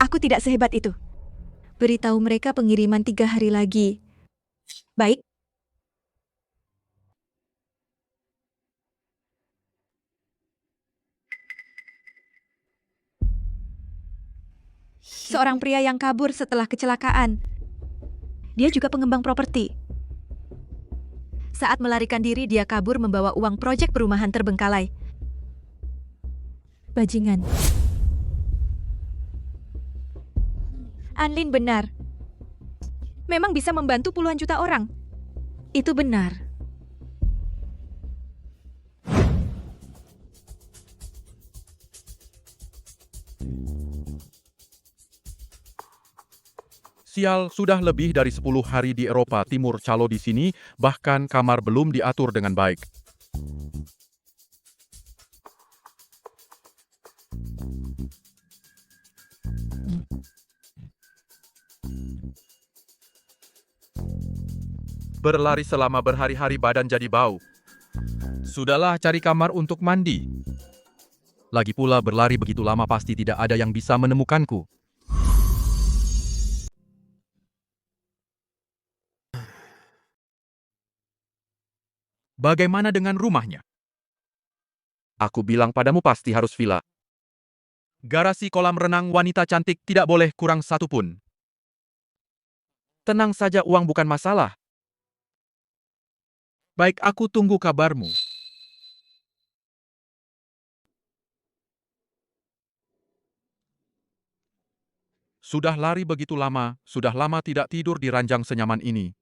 Aku tidak sehebat itu. Beritahu mereka pengiriman 3 hari lagi. Baik. Seorang pria yang kabur setelah kecelakaan. Dia juga pengembang properti. Saat melarikan diri, dia kabur membawa uang proyek perumahan terbengkalai. Bajingan. Anlin benar. Memang bisa membantu puluhan juta orang. Itu benar. Sial, sudah lebih dari 10 hari di Eropa Timur calo di sini, bahkan kamar belum diatur dengan baik. Berlari selama berhari-hari badan jadi bau. Sudahlah cari kamar untuk mandi. Lagi pula berlari begitu lama pasti tidak ada yang bisa menemukanku. Bagaimana dengan rumahnya? Aku bilang padamu pasti harus villa. Garasi kolam renang wanita cantik tidak boleh kurang satu pun. Tenang saja, uang bukan masalah. Baik, aku tunggu kabarmu. Sudah lari begitu lama, sudah lama tidak tidur di ranjang senyaman ini.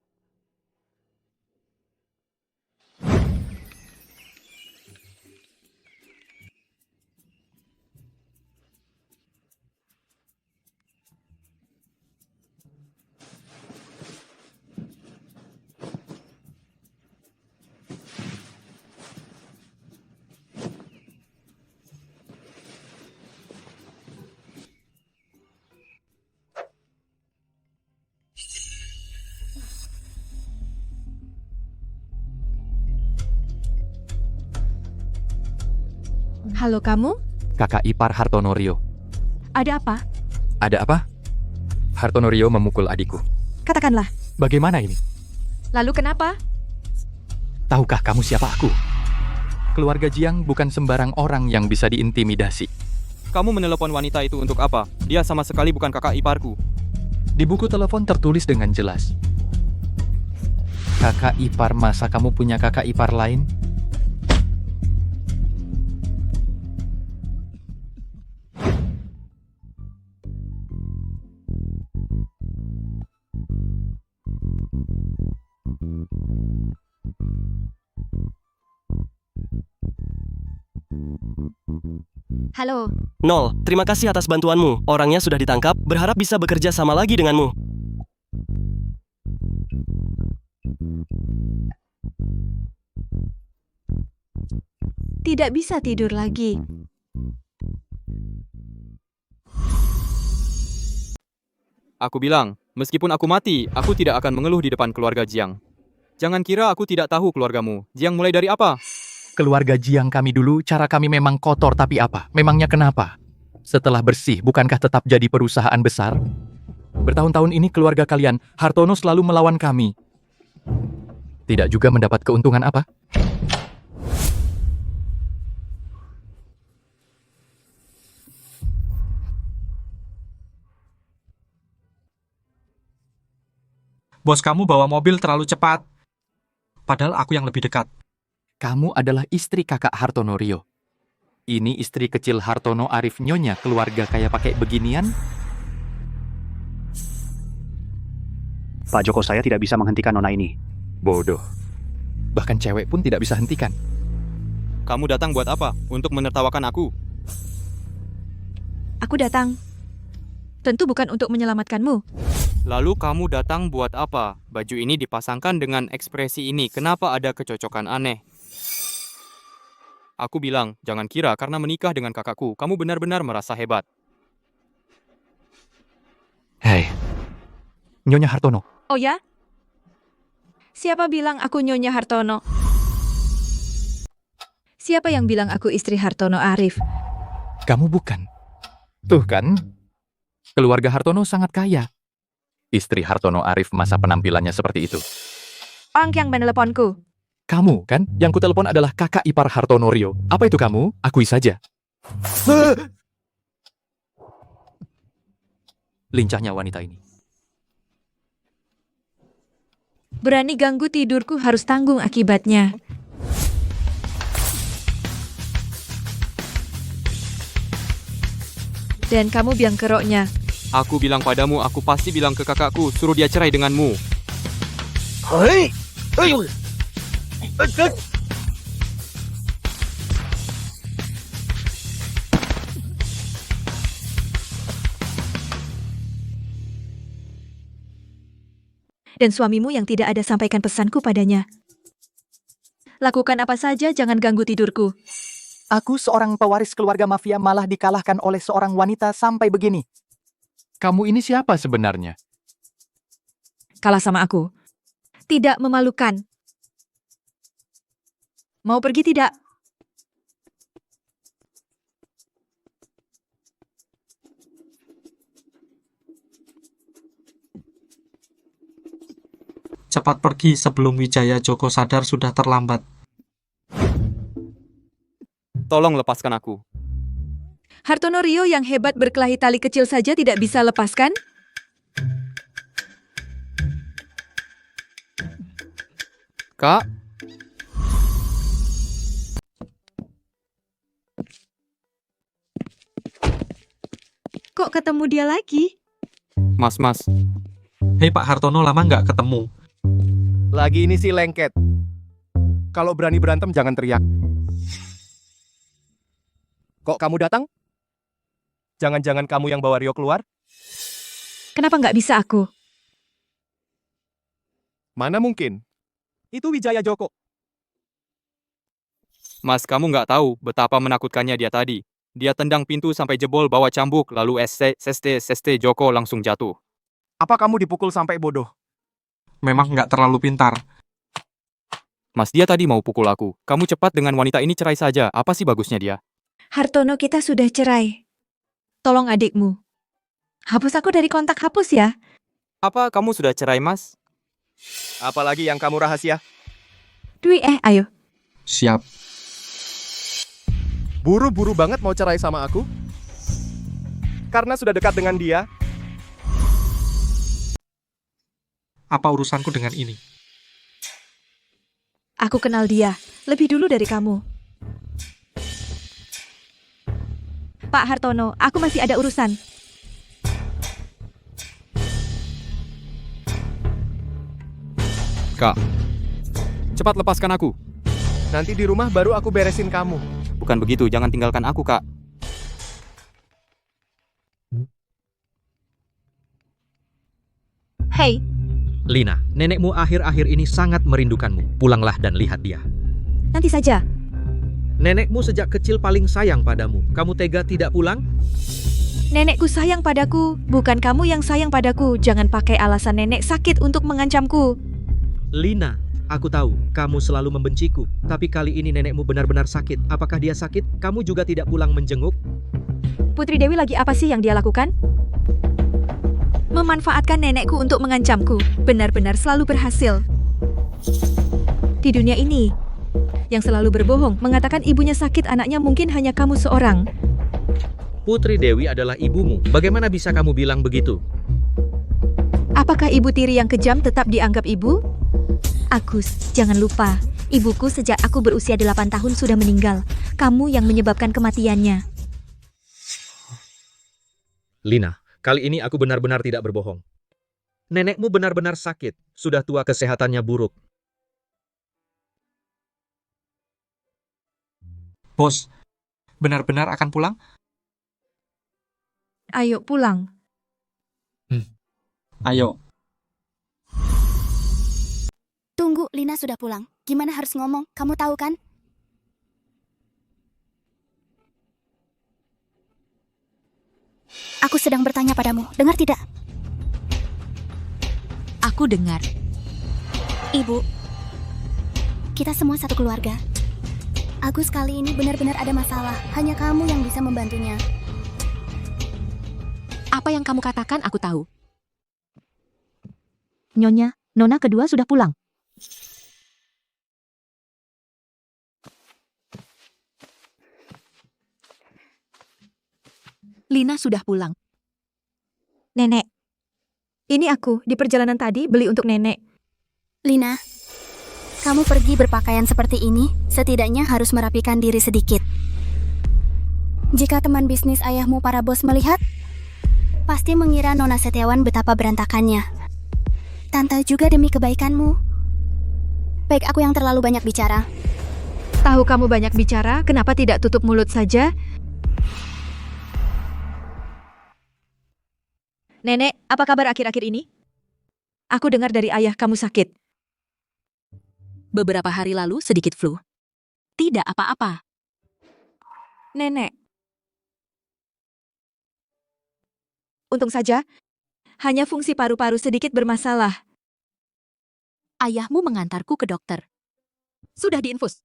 Halo kamu? Kakak ipar Hartono Rio. Ada apa? Ada apa? Hartono Rio memukul adikku. Katakanlah. Bagaimana ini? Lalu kenapa? Tahukah kamu siapa aku? Keluarga Jiang bukan sembarang orang yang bisa diintimidasi. Kamu menelepon wanita itu untuk apa? Dia sama sekali bukan kakak iparku. Di buku telepon tertulis dengan jelas. Kakak ipar, masa kamu punya kakak ipar lain? Halo. Nol, terima kasih atas bantuanmu. Orangnya sudah ditangkap, berharap bisa bekerja sama lagi denganmu. Tidak bisa tidur lagi. Aku bilang, meskipun aku mati, aku tidak akan mengeluh di depan keluarga Jiang. Jangan kira aku tidak tahu keluargamu. Jiang mulai dari apa? Keluarga Jiang kami dulu, cara kami memang kotor, tapi apa? Memangnya kenapa? Setelah bersih, bukankah tetap jadi perusahaan besar? Bertahun-tahun ini keluarga kalian, Hartono selalu melawan kami. Tidak juga mendapat keuntungan apa? Bos kamu bawa mobil terlalu cepat. Padahal aku yang lebih dekat. Kamu adalah istri kakak Hartono Rio. Ini istri kecil Hartono Arif, nyonya keluarga kaya pakai beginian? Pak Joko, saya tidak bisa menghentikan nona ini. Bodoh. Bahkan cewek pun tidak bisa hentikan. Kamu datang buat apa? Untuk menertawakan aku? Aku datang. Tentu bukan untuk menyelamatkanmu. Lalu kamu datang buat apa? Baju ini dipasangkan dengan ekspresi ini. Kenapa ada kecocokan aneh? Aku bilang, jangan kira karena menikah dengan kakakku, kamu benar-benar merasa hebat. Hei, Nyonya Hartono. Oh ya? Siapa bilang aku Nyonya Hartono? Siapa yang bilang aku istri Hartono Arif? Kamu bukan. Tuh kan, keluarga Hartono sangat kaya. Istri Hartono Arif, masa penampilannya seperti itu? Orang yang meneleponku. Kamu kan? Yang kutelepon adalah kakak ipar Hartono Rio. Apa itu kamu? Akui saja. Lincahnya wanita ini. Berani ganggu tidurku harus tanggung akibatnya. Dan kamu biang keroknya. Aku bilang padamu, aku pasti bilang ke kakakku, suruh dia cerai denganmu. Hei! Dan suamimu yang tidak ada sampaikan pesanku padanya. Lakukan apa saja, jangan ganggu tidurku. Aku seorang pewaris keluarga mafia malah dikalahkan oleh seorang wanita sampai begini. Kamu ini siapa sebenarnya? Kalah sama aku. Tidak memalukan. Mau pergi tidak? Cepat pergi sebelum Wijaya Joko sadar sudah terlambat. Tolong lepaskan aku. Hartono Rio yang hebat berkelahi tali kecil saja tidak bisa lepaskan? Kak? Kok ketemu dia lagi? Mas. Hei Pak Hartono, lama nggak ketemu. Lagi ini si lengket. Kalau berani berantem jangan teriak. Kok kamu datang? Jangan-jangan kamu yang bawa Rio keluar? Kenapa nggak bisa aku? Mana mungkin? Itu Wijaya Joko. Mas, kamu nggak tahu betapa menakutkannya dia tadi. Dia tendang pintu sampai jebol, bawa cambuk, lalu Seste Joko langsung jatuh. Apa kamu dipukul sampai bodoh? Memang nggak terlalu pintar. Mas, dia tadi mau pukul aku. Kamu cepat dengan wanita ini cerai saja. Apa sih bagusnya dia? Hartono, kita sudah cerai. Tolong adikmu. Hapus aku dari kontak hapus ya. Apa kamu sudah cerai, Mas? Apalagi yang kamu rahasia? Dwi, ayo. Siap. Buru-buru banget mau cerai sama aku? Karena sudah dekat dengan dia? Apa urusanku dengan ini? Aku kenal dia lebih dulu dari kamu. Pak Hartono, aku masih ada urusan. Kak, cepat lepaskan aku. Nanti di rumah baru aku beresin kamu. Bukan begitu, jangan tinggalkan aku, Kak. Hei, Lina, nenekmu akhir-akhir ini sangat merindukanmu. Pulanglah dan lihat dia. nanti saja. Nenekmu sejak kecil paling sayang padamu. Kamu tega tidak pulang? Nenekku sayang padaku, bukan kamu yang sayang padaku. Jangan pakai alasan nenek sakit untuk mengancamku. Lina, aku tahu kamu selalu membenciku. Tapi kali ini nenekmu benar-benar sakit. Apakah dia sakit? Kamu juga tidak pulang menjenguk? Putri Dewi lagi apa sih yang dia lakukan? Memanfaatkan nenekku untuk mengancamku. Benar-benar selalu berhasil. Di dunia ini, yang selalu berbohong, mengatakan ibunya sakit, anaknya mungkin hanya kamu seorang. Putri Dewi adalah ibumu. Bagaimana bisa kamu bilang begitu? Apakah ibu tiri yang kejam tetap dianggap ibu? Agus, jangan lupa, ibuku sejak aku berusia 8 tahun sudah meninggal. Kamu yang menyebabkan kematiannya. Lina, kali ini aku benar-benar tidak berbohong. Nenekmu benar-benar sakit. Sudah tua, kesehatannya buruk. Bos, benar-benar akan pulang? Ayo pulang. Ayo. Tunggu, Lina sudah pulang. Gimana harus ngomong? Kamu tahu kan? Aku sedang bertanya padamu. Dengar tidak? Aku dengar. Ibu, kita semua satu keluarga. Agus kali ini benar-benar ada masalah. Hanya kamu yang bisa membantunya. Apa yang kamu katakan aku tahu. Nyonya, Nona kedua sudah pulang. Lina sudah pulang. Nenek, ini aku di perjalanan tadi beli untuk nenek. Lina, kamu pergi berpakaian seperti ini, setidaknya harus merapikan diri sedikit. Jika teman bisnis ayahmu para bos melihat, pasti mengira Nona Setiawan betapa berantakannya. Tante juga demi kebaikanmu. Baik, aku yang terlalu banyak bicara. Tahu kamu banyak bicara, kenapa tidak tutup mulut saja? Nenek, apa kabar akhir-akhir ini? Aku dengar dari ayah kamu sakit. Beberapa hari lalu sedikit flu. Tidak apa-apa. Nenek. Untung saja, hanya fungsi paru-paru sedikit bermasalah. Ayahmu mengantarku ke dokter. Sudah diinfus.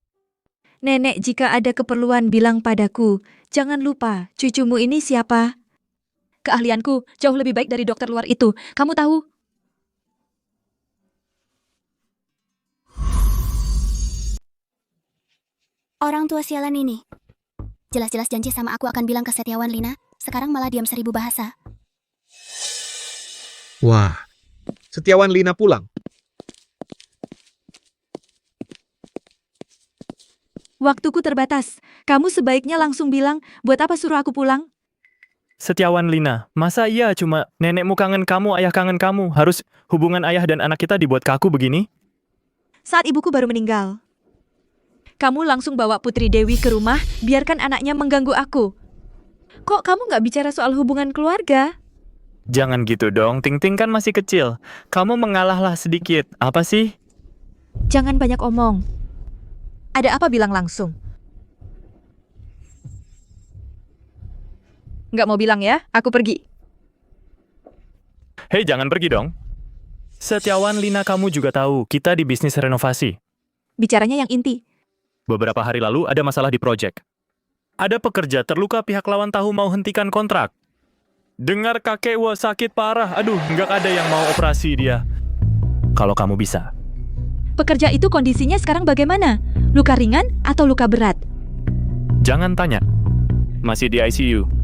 Nenek, jika ada keperluan bilang padaku. Jangan lupa, cucumu ini siapa? Keahlianku jauh lebih baik dari dokter luar itu. Kamu tahu? Orang tua sialan ini. Jelas-jelas janji sama aku akan bilang ke Setiawan Lina. Sekarang malah diam 1000 bahasa. Wah, Setiawan Lina pulang. Waktuku terbatas. Kamu sebaiknya langsung bilang, buat apa suruh aku pulang? Setiawan Lina, masa iya cuma nenekmu kangen kamu, ayah kangen kamu, harus hubungan ayah dan anak kita dibuat kaku begini? Saat ibuku baru meninggal. Kamu langsung bawa Putri Dewi ke rumah, biarkan anaknya mengganggu aku. Kok kamu nggak bicara soal hubungan keluarga? Jangan gitu dong, Ting Ting kan masih kecil. Kamu mengalahlah sedikit, apa sih? Jangan banyak omong. Ada apa bilang langsung? Nggak mau bilang ya, aku pergi. Hei, jangan pergi dong. Setiawan Lina, kamu juga tahu, kita di bisnis renovasi. Bicaranya yang inti. Beberapa hari lalu ada masalah di proyek. Ada pekerja terluka, pihak lawan tahu mau hentikan kontrak. Dengar kakek wah sakit parah, aduh nggak ada yang mau operasi dia. Kalau kamu bisa. Pekerja itu kondisinya sekarang bagaimana? Luka ringan atau luka berat? Jangan tanya. Masih di ICU.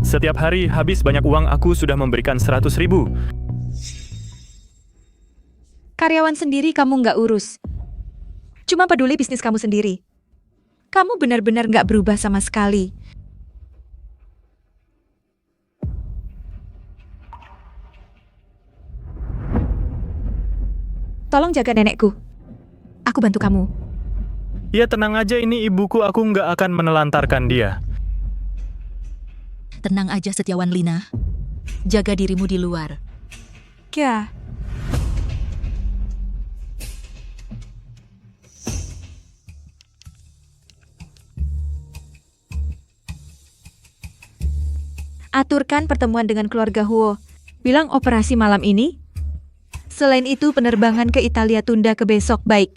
Setiap hari habis banyak uang, aku sudah memberikan 100.000. Karyawan sendiri kamu nggak urus. Cuma peduli bisnis kamu sendiri. Kamu benar-benar nggak berubah sama sekali. Tolong jaga nenekku. Aku bantu kamu. Ya tenang aja, ini ibuku, aku nggak akan menelantarkan dia. Tenang aja Setiawan Lina. Jaga dirimu di luar. Ya. Aturkan pertemuan dengan keluarga Huo. Bilang operasi malam ini. Selain itu, penerbangan ke Italia tunda ke besok, baik.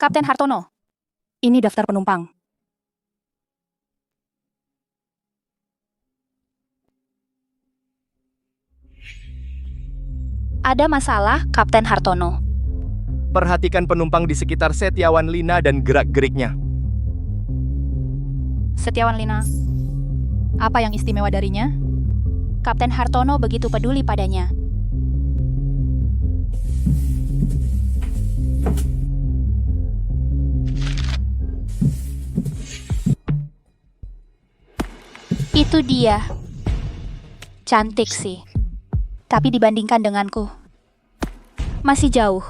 Kapten Hartono, ini daftar penumpang. Ada masalah, Kapten Hartono. Perhatikan penumpang di sekitar Setiawan Lina dan gerak-geriknya. Setiawan Lina, apa yang istimewa darinya? Kapten Hartono begitu peduli padanya. Itu dia. Cantik sih. Tapi dibandingkan denganku, masih jauh.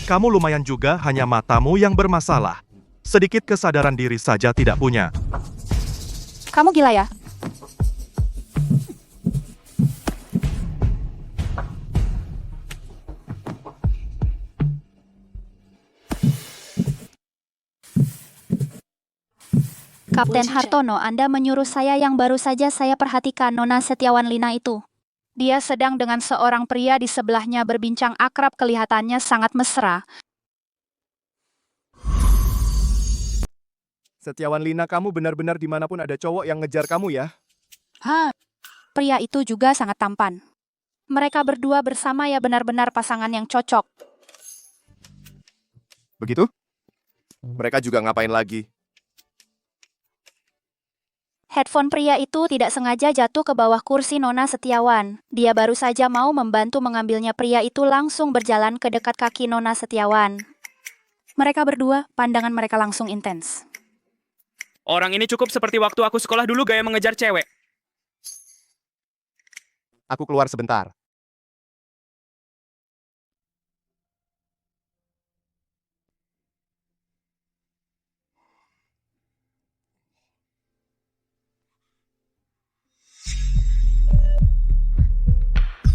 Kamu lumayan juga, hanya matamu yang bermasalah. Sedikit kesadaran diri saja tidak punya. Kamu gila ya? Kapten Hartono, Anda menyuruh saya yang baru saja saya perhatikan Nona Setiawan Lina itu. Dia sedang dengan seorang pria di sebelahnya berbincang akrab, kelihatannya sangat mesra. Setiawan Lina, kamu benar-benar dimanapun ada cowok yang ngejar kamu ya. Pria itu juga sangat tampan. Mereka berdua bersama ya benar-benar pasangan yang cocok. Begitu? Mereka juga ngapain lagi? Headphone pria itu tidak sengaja jatuh ke bawah kursi Nona Setiawan. Dia baru saja mau membantu mengambilnya, pria itu langsung berjalan ke dekat kaki Nona Setiawan. Mereka berdua, pandangan mereka langsung intens. Orang ini cukup seperti waktu aku sekolah dulu gaya mengejar cewek. Aku keluar sebentar.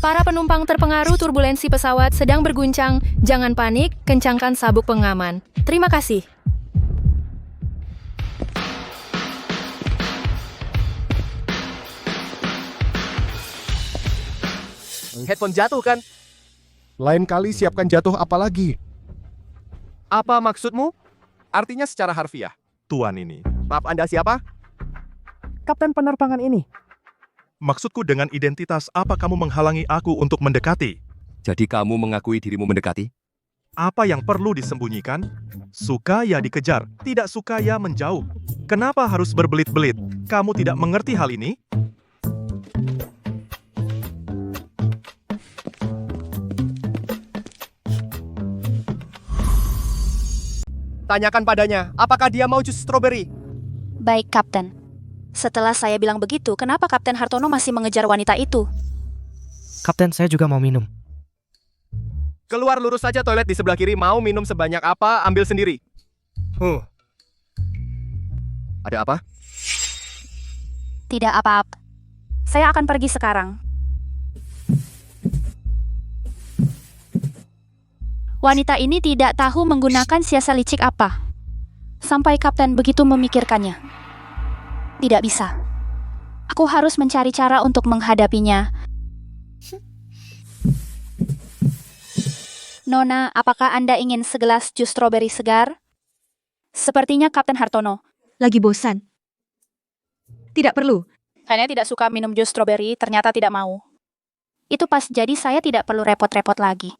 Para penumpang terpengaruh turbulensi pesawat sedang berguncang. Jangan panik, kencangkan sabuk pengaman. Terima kasih. Headphone jatuh kan? Lain kali siapkan jatuh apa lagi? Apa maksudmu? Artinya secara harfiah. Tuan ini. Maaf, Anda siapa? Kapten penerbangan ini. Maksudku dengan identitas, apa kamu menghalangi aku untuk mendekati? Jadi kamu mengakui dirimu mendekati? Apa yang perlu disembunyikan? Suka ya dikejar, tidak suka ya menjauh. Kenapa harus berbelit-belit? Kamu tidak mengerti hal ini? Tanyakan padanya, apakah dia mau jus stroberi? Baik, Kapten. Setelah saya bilang begitu, kenapa Kapten Hartono masih mengejar wanita itu? Kapten, saya juga mau minum. Keluar lurus saja, toilet di sebelah kiri. Mau minum sebanyak apa, ambil sendiri. Ada apa? Tidak apa-apa. Saya akan pergi sekarang. Wanita ini tidak tahu menggunakan siasat licik apa. Sampai Kapten begitu memikirkannya. Tidak bisa. Aku harus mencari cara untuk menghadapinya. Nona, apakah Anda ingin segelas jus stroberi segar? Sepertinya Kapten Hartono lagi bosan. Tidak perlu. Hanya tidak suka minum jus stroberi, ternyata tidak mau. Itu pas, jadi saya tidak perlu repot-repot lagi.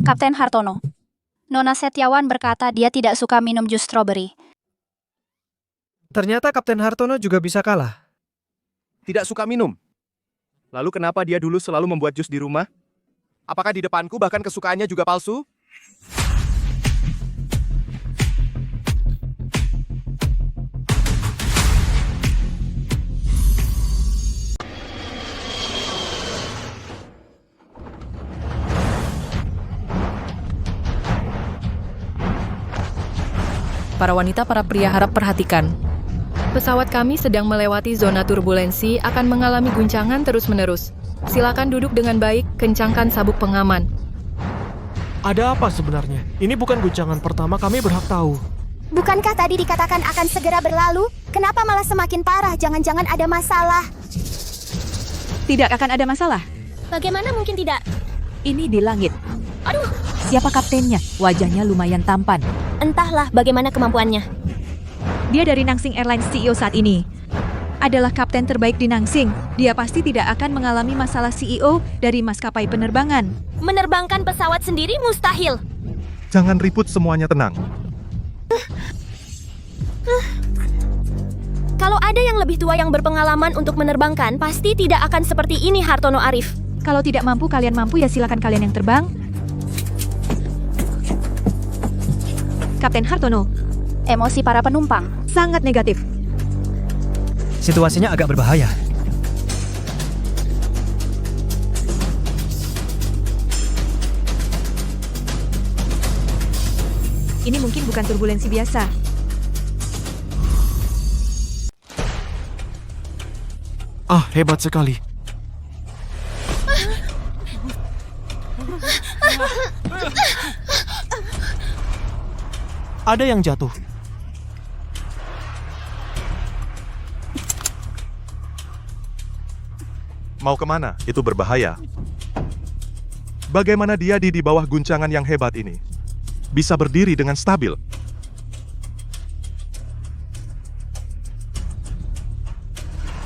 Kapten Hartono. Nona Setiawan berkata dia tidak suka minum jus stroberi. Ternyata Kapten Hartono juga bisa kalah. Tidak suka minum. Lalu kenapa dia dulu selalu membuat jus di rumah? Apakah di depanku bahkan kesukaannya juga palsu? Para wanita, para pria harap perhatikan. Pesawat kami sedang melewati zona turbulensi akan mengalami guncangan terus-menerus. Silakan duduk dengan baik, kencangkan sabuk pengaman. Ada apa sebenarnya? Ini bukan guncangan pertama, kami berhak tahu. Bukankah tadi dikatakan akan segera berlalu? Kenapa malah semakin parah? Jangan-jangan ada masalah. Tidak akan ada masalah. Bagaimana mungkin tidak? Ini di langit. Aduh, Siapa kaptennya? Wajahnya lumayan tampan. entahlah bagaimana kemampuannya. Dia dari Nangsing Airlines CEO saat ini. Adalah kapten terbaik di Nangsing. Dia pasti tidak akan mengalami masalah CEO dari maskapai penerbangan. Menerbangkan pesawat sendiri mustahil. Jangan ribut, semuanya tenang. Kalau ada yang lebih tua yang berpengalaman untuk menerbangkan, pasti tidak akan seperti ini, Hartono Arif. Kalau tidak mampu, kalian mampu ya, silakan kalian yang terbang. Kapten Hartono. Emosi para penumpang. Sangat negatif. Situasinya agak berbahaya. Ini mungkin bukan turbulensi biasa. Ah, hebat sekali. Ada yang jatuh. Mau kemana? Itu berbahaya. Bagaimana dia di bawah guncangan yang hebat ini? Bisa berdiri dengan stabil.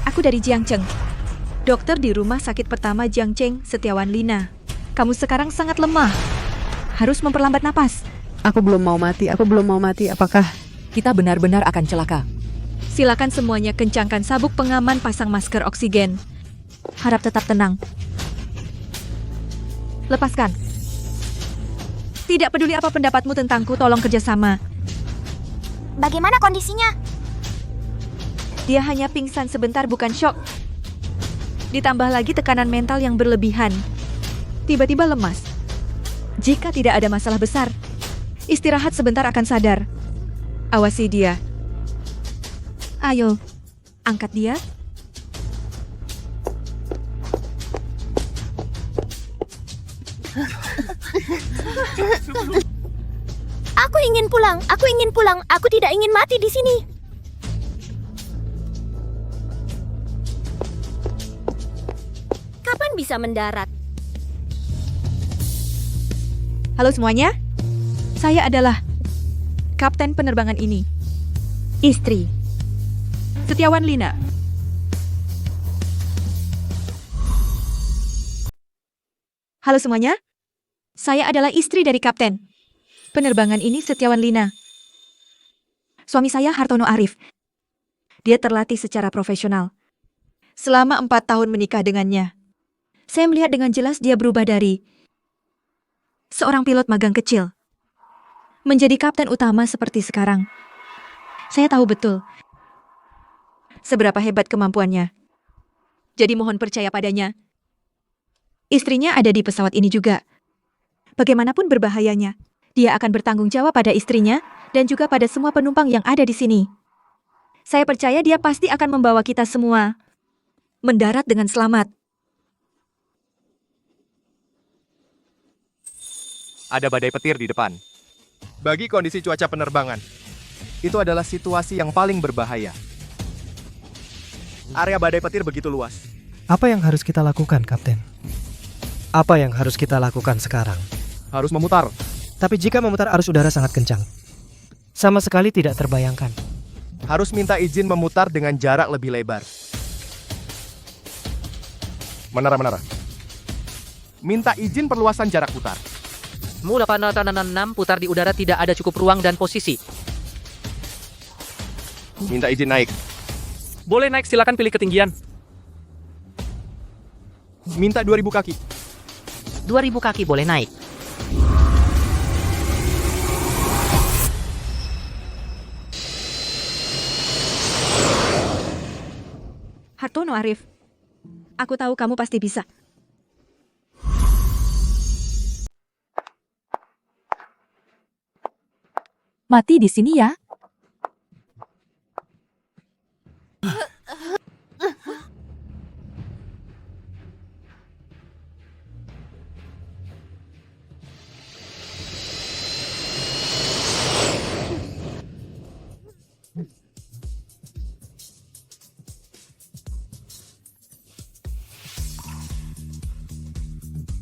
Aku dari Jiangcheng. Dokter di rumah sakit pertama Jiangcheng, Setiawan Lina. Kamu sekarang sangat lemah. Harus memperlambat napas. Aku belum mau mati, Apakah kita benar-benar akan celaka? Silakan semuanya kencangkan sabuk pengaman, pasang masker oksigen. Harap tetap tenang. Lepaskan. Tidak peduli apa pendapatmu tentangku, tolong kerjasama. Bagaimana kondisinya? Dia hanya pingsan sebentar, bukan syok. Ditambah lagi tekanan mental yang berlebihan. Tiba-tiba lemas. Jika tidak ada masalah besar, istirahat sebentar akan sadar. Awasi dia. Ayo, angkat dia. Aku ingin pulang, aku tidak ingin mati di sini. Kapan bisa mendarat? Halo semuanya, saya adalah kapten penerbangan ini. Istri Setiawan Lina. Halo semuanya, saya adalah istri dari kapten penerbangan ini, Setiawan Lina. Suami saya Hartono Arif. Dia terlatih secara profesional. Selama 4 tahun menikah dengannya. Saya melihat dengan jelas dia berubah dari seorang pilot magang kecil menjadi kapten utama seperti sekarang. Saya tahu betul seberapa hebat kemampuannya. Jadi mohon percaya padanya. Istrinya ada di pesawat ini juga. Bagaimanapun berbahayanya, dia akan bertanggung jawab pada istrinya dan juga pada semua penumpang yang ada di sini. Saya percaya dia pasti akan membawa kita semua mendarat dengan selamat. Ada badai petir di depan. Bagi kondisi cuaca penerbangan, itu adalah situasi yang paling berbahaya. Area badai petir begitu luas. Apa yang harus kita lakukan, Kapten? Apa yang harus kita lakukan sekarang? Harus memutar. Tapi jika memutar arus udara sangat kencang, Sama sekali tidak terbayangkan. Harus minta izin memutar dengan jarak lebih lebar. Menara-menara. Minta izin perluasan jarak putar. Mu 866 putar di udara tidak ada cukup ruang dan posisi. Minta izin naik. Boleh naik, silakan pilih ketinggian. Minta 2000 kaki. 2000 kaki boleh naik. Hartono Arif, aku tahu kamu pasti bisa. Mati di sini ya.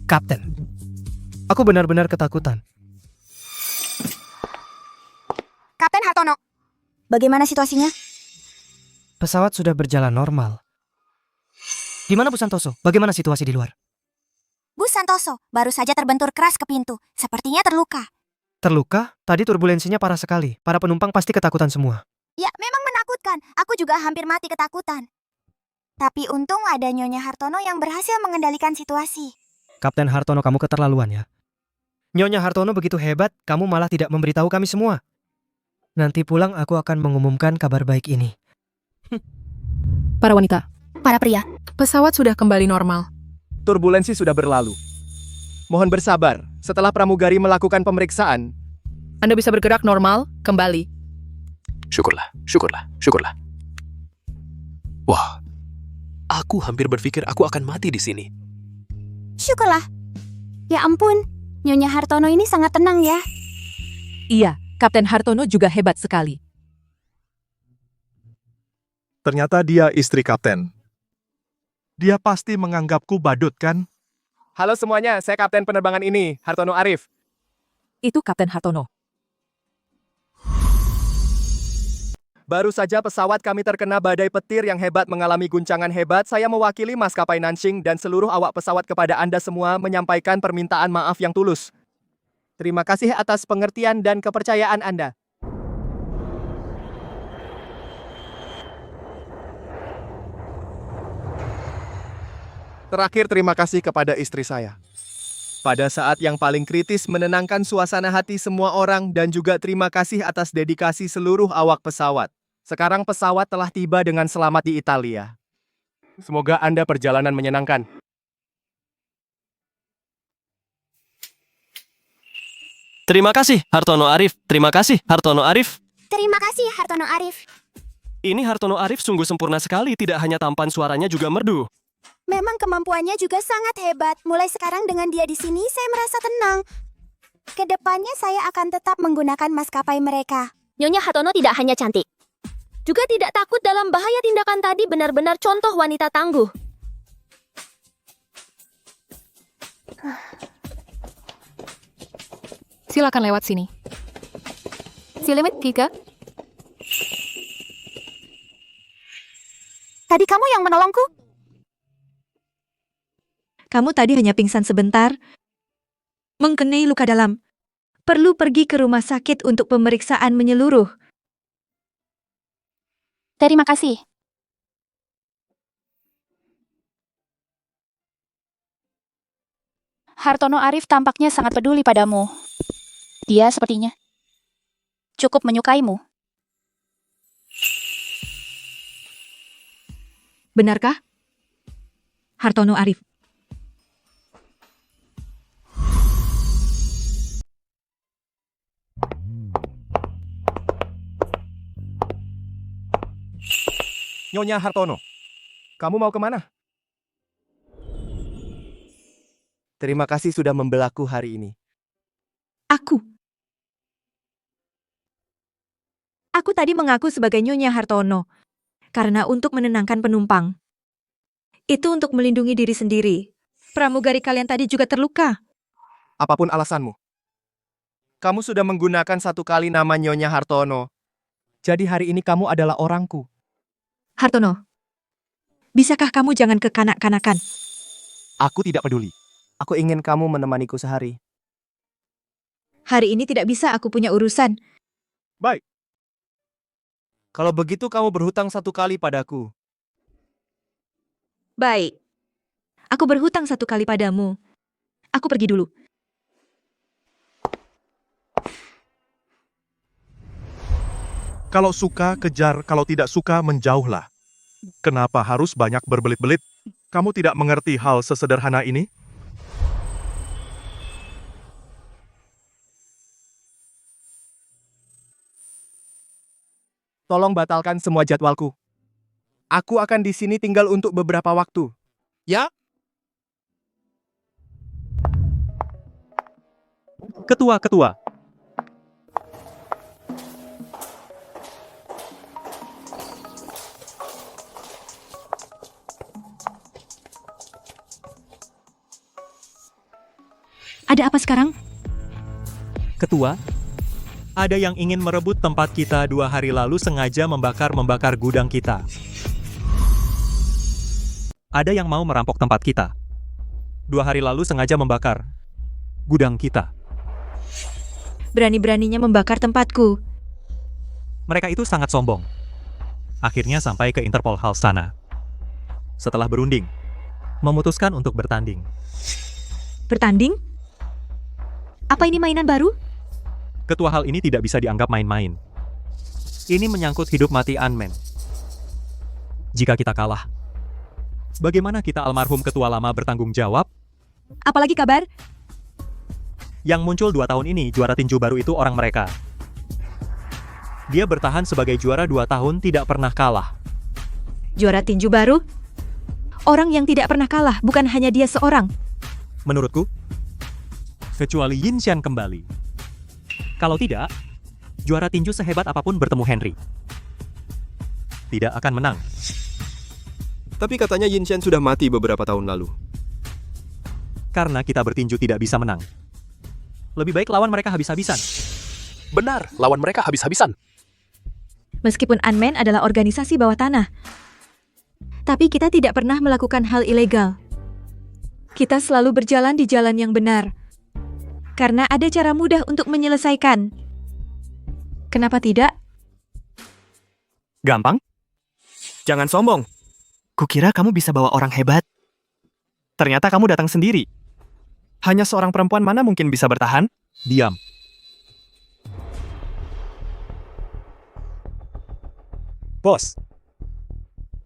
Kapten, aku benar-benar ketakutan. Kapten Hartono, bagaimana situasinya? Pesawat sudah berjalan normal. Gimana Bu Santoso? Bagaimana situasi di luar? Bu Santoso baru saja terbentur keras ke pintu. Sepertinya terluka. Terluka? Tadi turbulensinya parah sekali. Para penumpang pasti ketakutan semua. Ya, memang menakutkan. Aku juga hampir mati ketakutan. Tapi untung ada Nyonya Hartono yang berhasil mengendalikan situasi. Kapten Hartono, kamu keterlaluan ya. Nyonya Hartono begitu hebat, kamu malah tidak memberitahu kami semua. Nanti pulang aku akan mengumumkan kabar baik ini. Para wanita, Para pria, pesawat sudah kembali normal. Turbulensi sudah berlalu. Mohon bersabar, setelah pramugari melakukan pemeriksaan. Anda bisa bergerak normal kembali. Syukurlah, syukurlah, syukurlah. Wah, aku hampir berpikir aku akan mati di sini. syukurlah. Ya ampun, Nyonya Hartono ini sangat tenang ya. Iya, Kapten Hartono juga hebat sekali. Ternyata dia istri kapten. Dia pasti menganggapku badut, kan? Halo semuanya, saya kapten penerbangan ini, Hartono Arif. Itu Kapten Hartono. Baru saja pesawat kami terkena badai petir yang hebat mengalami guncangan hebat. Saya mewakili maskapai Nanxing dan seluruh awak pesawat kepada Anda semua menyampaikan permintaan maaf yang tulus. Terima kasih atas pengertian dan kepercayaan Anda. Terakhir, terima kasih kepada istri saya. Pada saat yang paling kritis menenangkan suasana hati semua orang dan juga terima kasih atas dedikasi seluruh awak pesawat. Sekarang pesawat telah tiba dengan selamat di Italia. Semoga Anda perjalanan menyenangkan. Terima kasih, Hartono Arif. Terima kasih, Hartono Arif. Terima kasih, Hartono Arif. Ini Hartono Arif sungguh sempurna sekali, tidak hanya tampan, suaranya juga merdu. Memang kemampuannya juga sangat hebat. Mulai sekarang dengan dia di sini, saya merasa tenang. Kedepannya saya akan tetap menggunakan maskapai mereka. Nyonya Hartono tidak hanya cantik, juga tidak takut dalam bahaya. Tindakan tadi benar-benar contoh wanita tangguh. Silakan lewat sini. Silimit 3. Tadi kamu yang menolongku? Kamu tadi hanya pingsan sebentar, mengenai luka dalam. Perlu pergi ke rumah sakit untuk pemeriksaan menyeluruh. Terima kasih. Hartono Arif tampaknya sangat peduli padamu. Dia sepertinya cukup menyukaimu. Benarkah? Hartono Arif. Nyonya Hartono, kamu mau kemana? Terima kasih sudah membelaku hari ini. Aku tadi mengaku sebagai Nyonya Hartono, karena untuk menenangkan penumpang. Itu untuk melindungi diri sendiri. Pramugari kalian tadi juga terluka. Apapun alasanmu, Kamu sudah menggunakan 1 kali nama Nyonya Hartono. Jadi hari ini kamu adalah orangku. Hartono, bisakah kamu jangan kekanak-kanakan? Aku tidak peduli. Aku ingin kamu menemaniku sehari. Hari ini tidak bisa, aku punya urusan. Baik. Kalau begitu kamu berhutang 1 kali padaku. Baik. Aku berhutang 1 kali padamu. Aku pergi dulu. Kalau suka, kejar. Kalau tidak suka, menjauhlah. Kenapa harus banyak berbelit-belit? Kamu tidak mengerti hal sesederhana ini? Tolong batalkan semua jadwalku. Aku akan di sini tinggal untuk beberapa waktu. Ya? Ketua. Ada apa sekarang? Ketua, ada yang ingin merebut tempat kita 2 hari lalu sengaja membakar gudang kita. Ada yang mau merampok tempat kita. 2 hari lalu sengaja membakar gudang kita. Berani-beraninya membakar tempatku. Mereka itu sangat sombong. Akhirnya sampai ke Interpol Hall sana. Setelah berunding, memutuskan untuk bertanding. Bertanding? Apa ini mainan baru? Ketua, hal ini tidak bisa dianggap main-main. Ini menyangkut hidup mati Ant-Man. Jika kita kalah, bagaimana kita almarhum ketua lama bertanggung jawab? Apalagi kabar? Yang muncul 2 tahun ini, juara tinju baru itu orang mereka. Dia bertahan sebagai juara 2 tahun tidak pernah kalah. Juara tinju baru? Orang yang tidak pernah kalah, bukan hanya dia seorang. Menurutku, kecuali Yin Xian kembali. Kalau tidak, juara tinju sehebat apapun bertemu Henry, tidak akan menang. Tapi katanya Yin Xian sudah mati beberapa tahun lalu. Karena kita bertinju tidak bisa menang. Lebih baik lawan mereka habis-habisan. Benar, lawan mereka habis-habisan. Meskipun Ant-Man adalah organisasi bawah tanah, tapi kita tidak pernah melakukan hal ilegal. Kita selalu berjalan di jalan yang benar. Karena ada cara mudah untuk menyelesaikan. Kenapa tidak? Gampang? Jangan sombong. Kukira kamu bisa bawa orang hebat. Ternyata kamu datang sendiri. Hanya seorang perempuan mana mungkin bisa bertahan? Diam. Bos.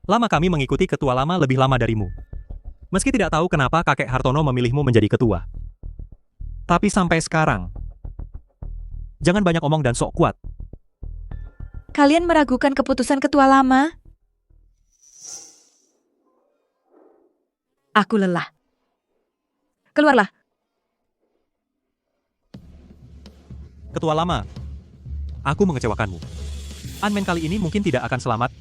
Lama kami mengikuti ketua lama lebih lama darimu. Meski tidak tahu kenapa kakek Hartono memilihmu menjadi ketua. Tapi sampai sekarang, jangan banyak omong dan sok kuat. Kalian meragukan keputusan ketua lama? Aku lelah. Keluarlah. Ketua lama, aku mengecewakanmu. Ant-Man kali ini mungkin tidak akan selamat.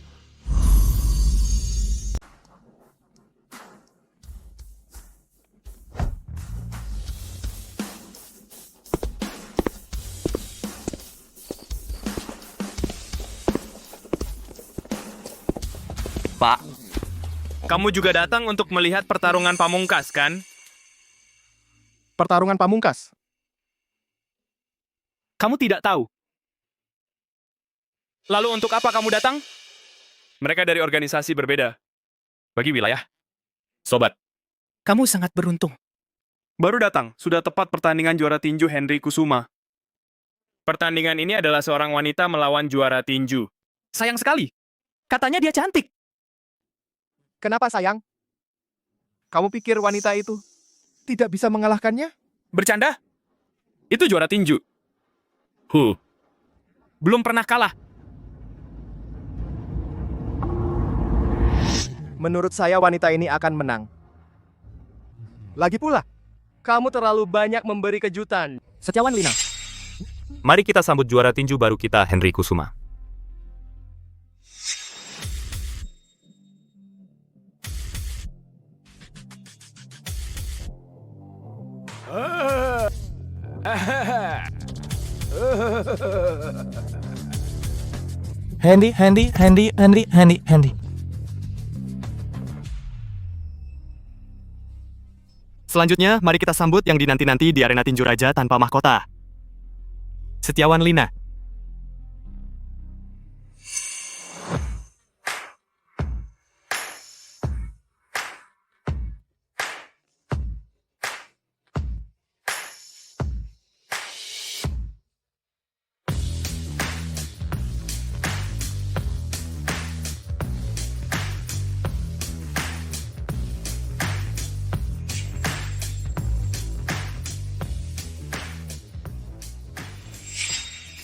Pak, kamu juga datang untuk melihat pertarungan pamungkas, kan? Pertarungan pamungkas? Kamu tidak tahu. Lalu untuk apa kamu datang? Mereka dari organisasi berbeda. Bagi wilayah. Sobat, kamu sangat beruntung. Baru datang, sudah tepat pertandingan juara tinju Henry Kusuma. Pertandingan ini adalah seorang wanita melawan juara tinju. Sayang sekali. Katanya dia cantik. Kenapa sayang? Kamu pikir wanita itu tidak bisa mengalahkannya? Bercanda? Itu juara tinju. Belum pernah kalah. Menurut saya wanita ini akan menang. Lagi pula, kamu terlalu banyak memberi kejutan. Setiawan Lina. Mari kita sambut juara tinju baru kita, Henry Kusuma. Handy. Selanjutnya, mari kita sambut yang dinanti-nanti di arena tinju raja tanpa mahkota. Setiawan Lina.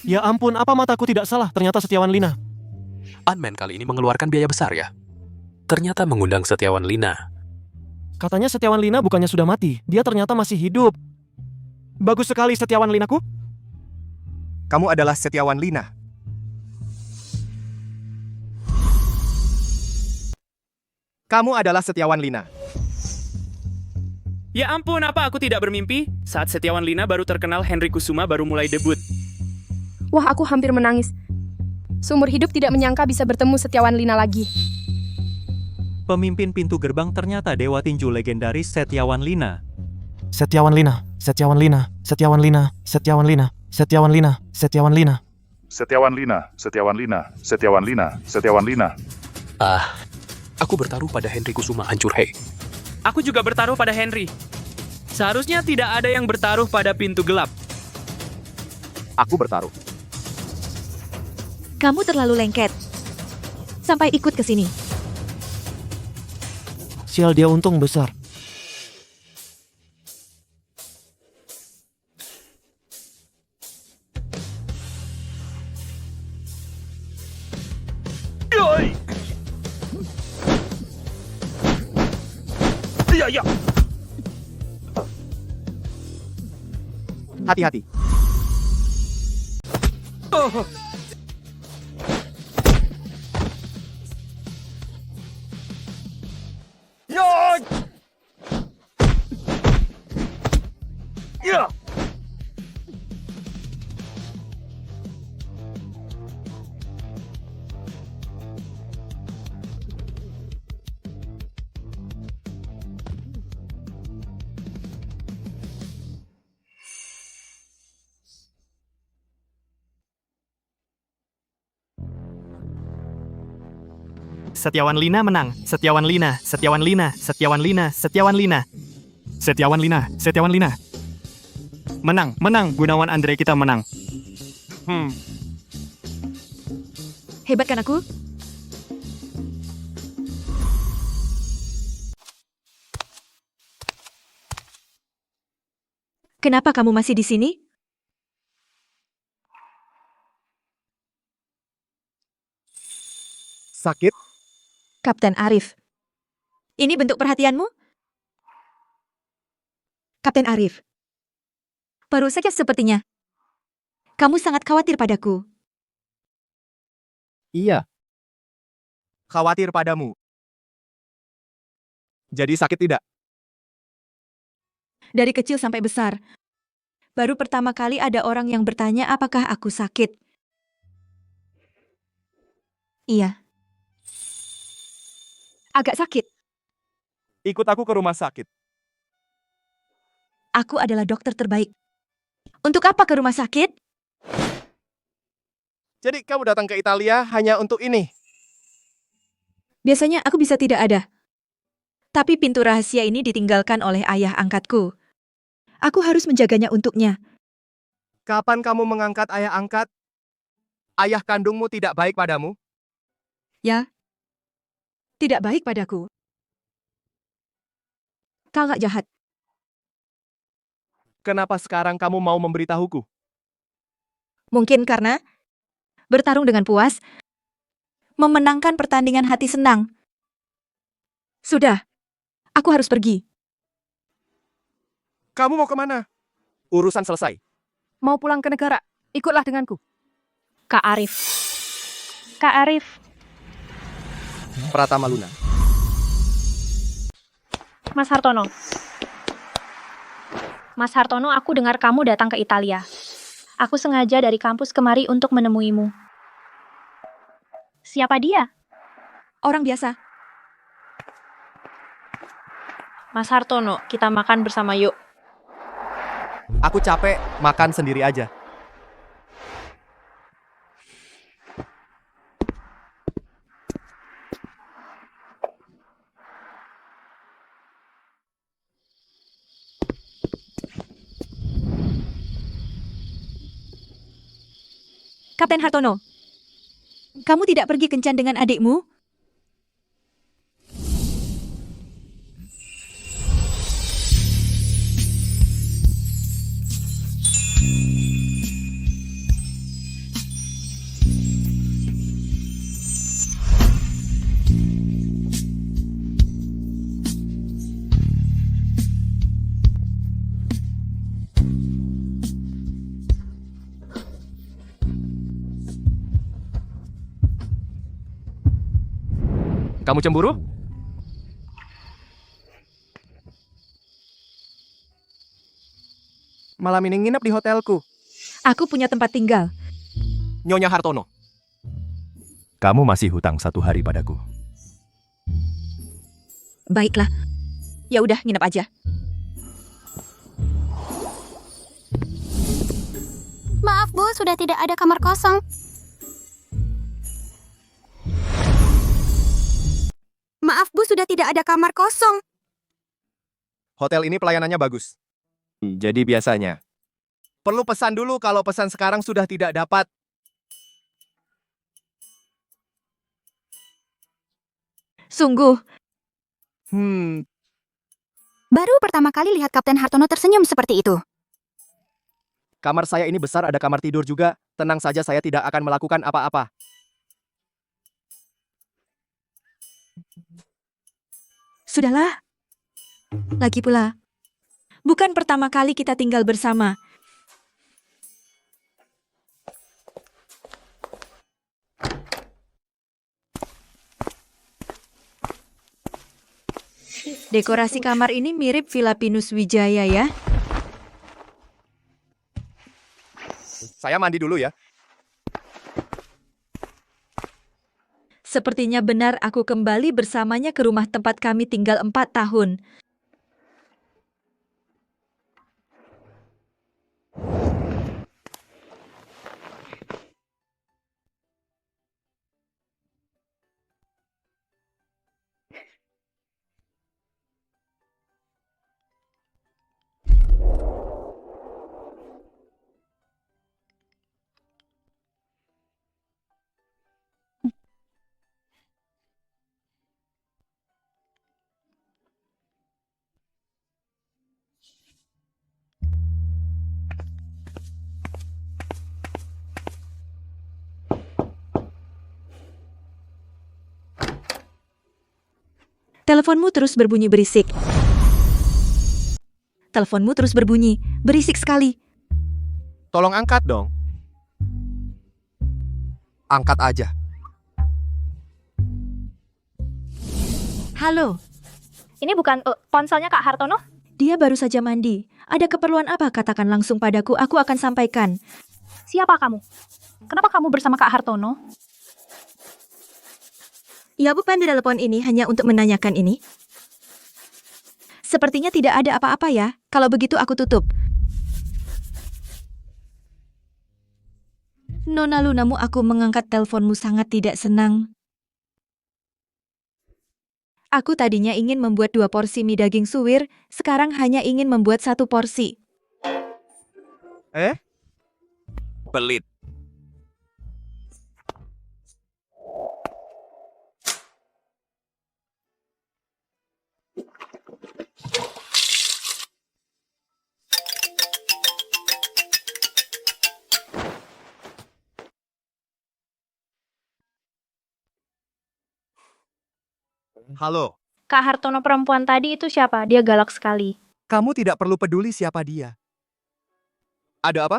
Ya ampun, apa mataku tidak salah? Ternyata Setiawan Lina. Unman kali ini mengeluarkan biaya besar ya. Ternyata mengundang Setiawan Lina. Katanya Setiawan Lina bukannya sudah mati. Dia ternyata masih hidup. Bagus sekali Setiawan Linaku. Kamu adalah Setiawan Lina. Kamu adalah Setiawan Lina. Ya ampun, apa aku tidak bermimpi? Saat Setiawan Lina baru terkenal, Henry Kusuma baru mulai debut. Wah, aku hampir menangis. Seumur hidup tidak menyangka bisa bertemu Setiawan Lina lagi. Pemimpin pintu gerbang ternyata dewa tinju legendaris Setiawan Lina. Setiawan Lina. Setiawan Lina. Setiawan Lina. Setiawan Lina. Setiawan Lina. Setiawan Lina. Aku bertaruh pada Henry Kusuma hancur hei. Aku juga bertaruh pada Henry. Seharusnya tidak ada yang bertaruh pada pintu gelap. Aku bertaruh. Kamu terlalu lengket. Sampai ikut ke sini. Sial, dia untung besar. Ya. Hati-hati. Setiawan Lina menang. Setiawan Lina. Setiawan Lina. Setiawan Lina. Setiawan Lina. Setiawan Lina. Setiawan Lina. Menang. Gunawan Andre kita menang. Hebat kan aku? Kenapa kamu masih di sini? Sakit? Kapten Arif. Ini bentuk perhatianmu? Kapten Arif. Baru saja sepertinya. Kamu sangat khawatir padaku. Iya. Khawatir padamu. Jadi sakit tidak? Dari kecil sampai besar. Baru pertama kali ada orang yang bertanya apakah aku sakit. Iya. Agak sakit. Ikut aku ke rumah sakit. Aku adalah dokter terbaik. Untuk apa ke rumah sakit? Jadi kamu datang ke Italia hanya untuk ini? Biasanya aku bisa tidak ada. Tapi pintu rahasia ini ditinggalkan oleh ayah angkatku. Aku harus menjaganya untuknya. Kapan kamu mengangkat ayah angkat? Ayah kandungmu tidak baik padamu? Ya. Tidak baik padaku. Kakak jahat. Kenapa sekarang kamu mau memberitahuku? Mungkin karena bertarung dengan puas, memenangkan pertandingan hati senang. Sudah, aku harus pergi. Kamu mau kemana? Urusan selesai. Mau pulang ke negara, ikutlah denganku. Kak Arif. Kak Arif. Pratama Luna. Mas Hartono. Mas Hartono, aku dengar kamu datang ke Italia. Aku sengaja dari kampus kemari untuk menemuimu. Siapa dia? Orang biasa. Mas Hartono, kita makan bersama yuk. Aku capek, makan sendiri aja. Kapten Hartono, kamu tidak pergi kencan dengan adikmu? Kamu cemburu? Malam ini nginep di hotelku. Aku punya tempat tinggal. Nyonya Hartono. Kamu masih hutang 1 hari padaku. Baiklah. Ya udah, nginep aja. Maaf Bu, sudah tidak ada kamar kosong. Maaf Bu, sudah tidak ada kamar kosong. Hotel ini pelayanannya bagus. Jadi biasanya. Perlu pesan dulu, kalau pesan sekarang sudah tidak dapat. Sungguh. Baru pertama kali lihat Kapten Hartono tersenyum seperti itu. Kamar saya ini besar, ada kamar tidur juga. Tenang saja, saya tidak akan melakukan apa-apa. Sudahlah. Lagi pula, bukan pertama kali kita tinggal bersama. Dekorasi kamar ini mirip Villa Pinus Wijaya ya. Saya mandi dulu ya. Sepertinya benar aku kembali bersamanya ke rumah tempat kami tinggal 4 tahun. Teleponmu terus berbunyi berisik. Teleponmu terus berbunyi, berisik sekali. Tolong angkat dong. Angkat aja. Halo. Ini bukan ponselnya Kak Hartono? Dia baru saja mandi. Ada keperluan apa? Katakan langsung padaku, aku akan sampaikan. Siapa kamu? Kenapa kamu bersama Kak Hartono? Ya bukan, di telepon ini hanya untuk menanyakan ini. Sepertinya tidak ada apa-apa ya. Kalau begitu aku tutup. Nona Lunamu, aku mengangkat teleponmu sangat tidak senang. Aku tadinya ingin membuat 2 porsi mie daging suwir, sekarang hanya ingin membuat 1 porsi. Pelit. Halo. Kak Hartono perempuan tadi itu siapa? Dia galak sekali. Kamu tidak perlu peduli siapa dia. Ada apa?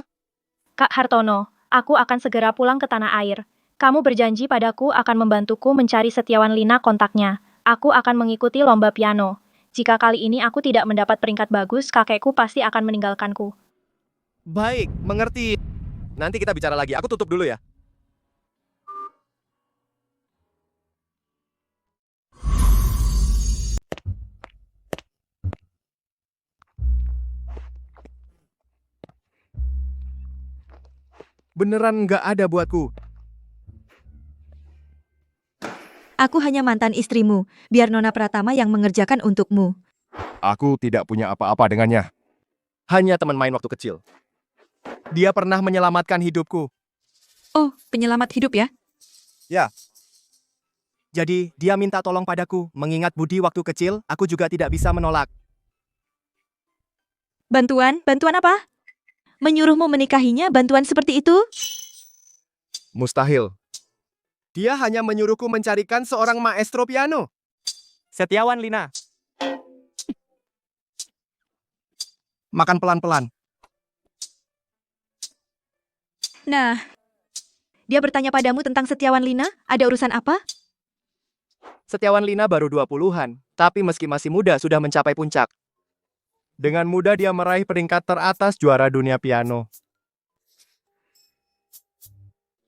Kak Hartono, aku akan segera pulang ke tanah air. Kamu berjanji padaku akan membantuku mencari Setiawan Lina kontaknya. Aku akan mengikuti lomba piano. Jika kali ini aku tidak mendapat peringkat bagus, kakekku pasti akan meninggalkanku. Baik, mengerti. Nanti kita bicara lagi. Aku tutup dulu ya. Beneran nggak ada buatku. Aku hanya mantan istrimu. Biar Nona Pratama yang mengerjakan untukmu. Aku tidak punya apa-apa dengannya. Hanya teman main waktu kecil. Dia pernah menyelamatkan hidupku. Oh, penyelamat hidup ya? Ya. Jadi, dia minta tolong padaku. Mengingat budi waktu kecil, aku juga tidak bisa menolak. Bantuan? Bantuan apa? Menyuruhmu menikahinya, bantuan seperti itu? Mustahil. Dia hanya menyuruhku mencarikan seorang maestro piano. Setiawan Lina. Makan pelan-pelan. Nah, dia bertanya padamu tentang Setiawan Lina? Ada urusan apa? Setiawan Lina baru 20-an, tapi meski masih muda sudah mencapai puncak. Dengan mudah dia meraih peringkat teratas juara dunia piano.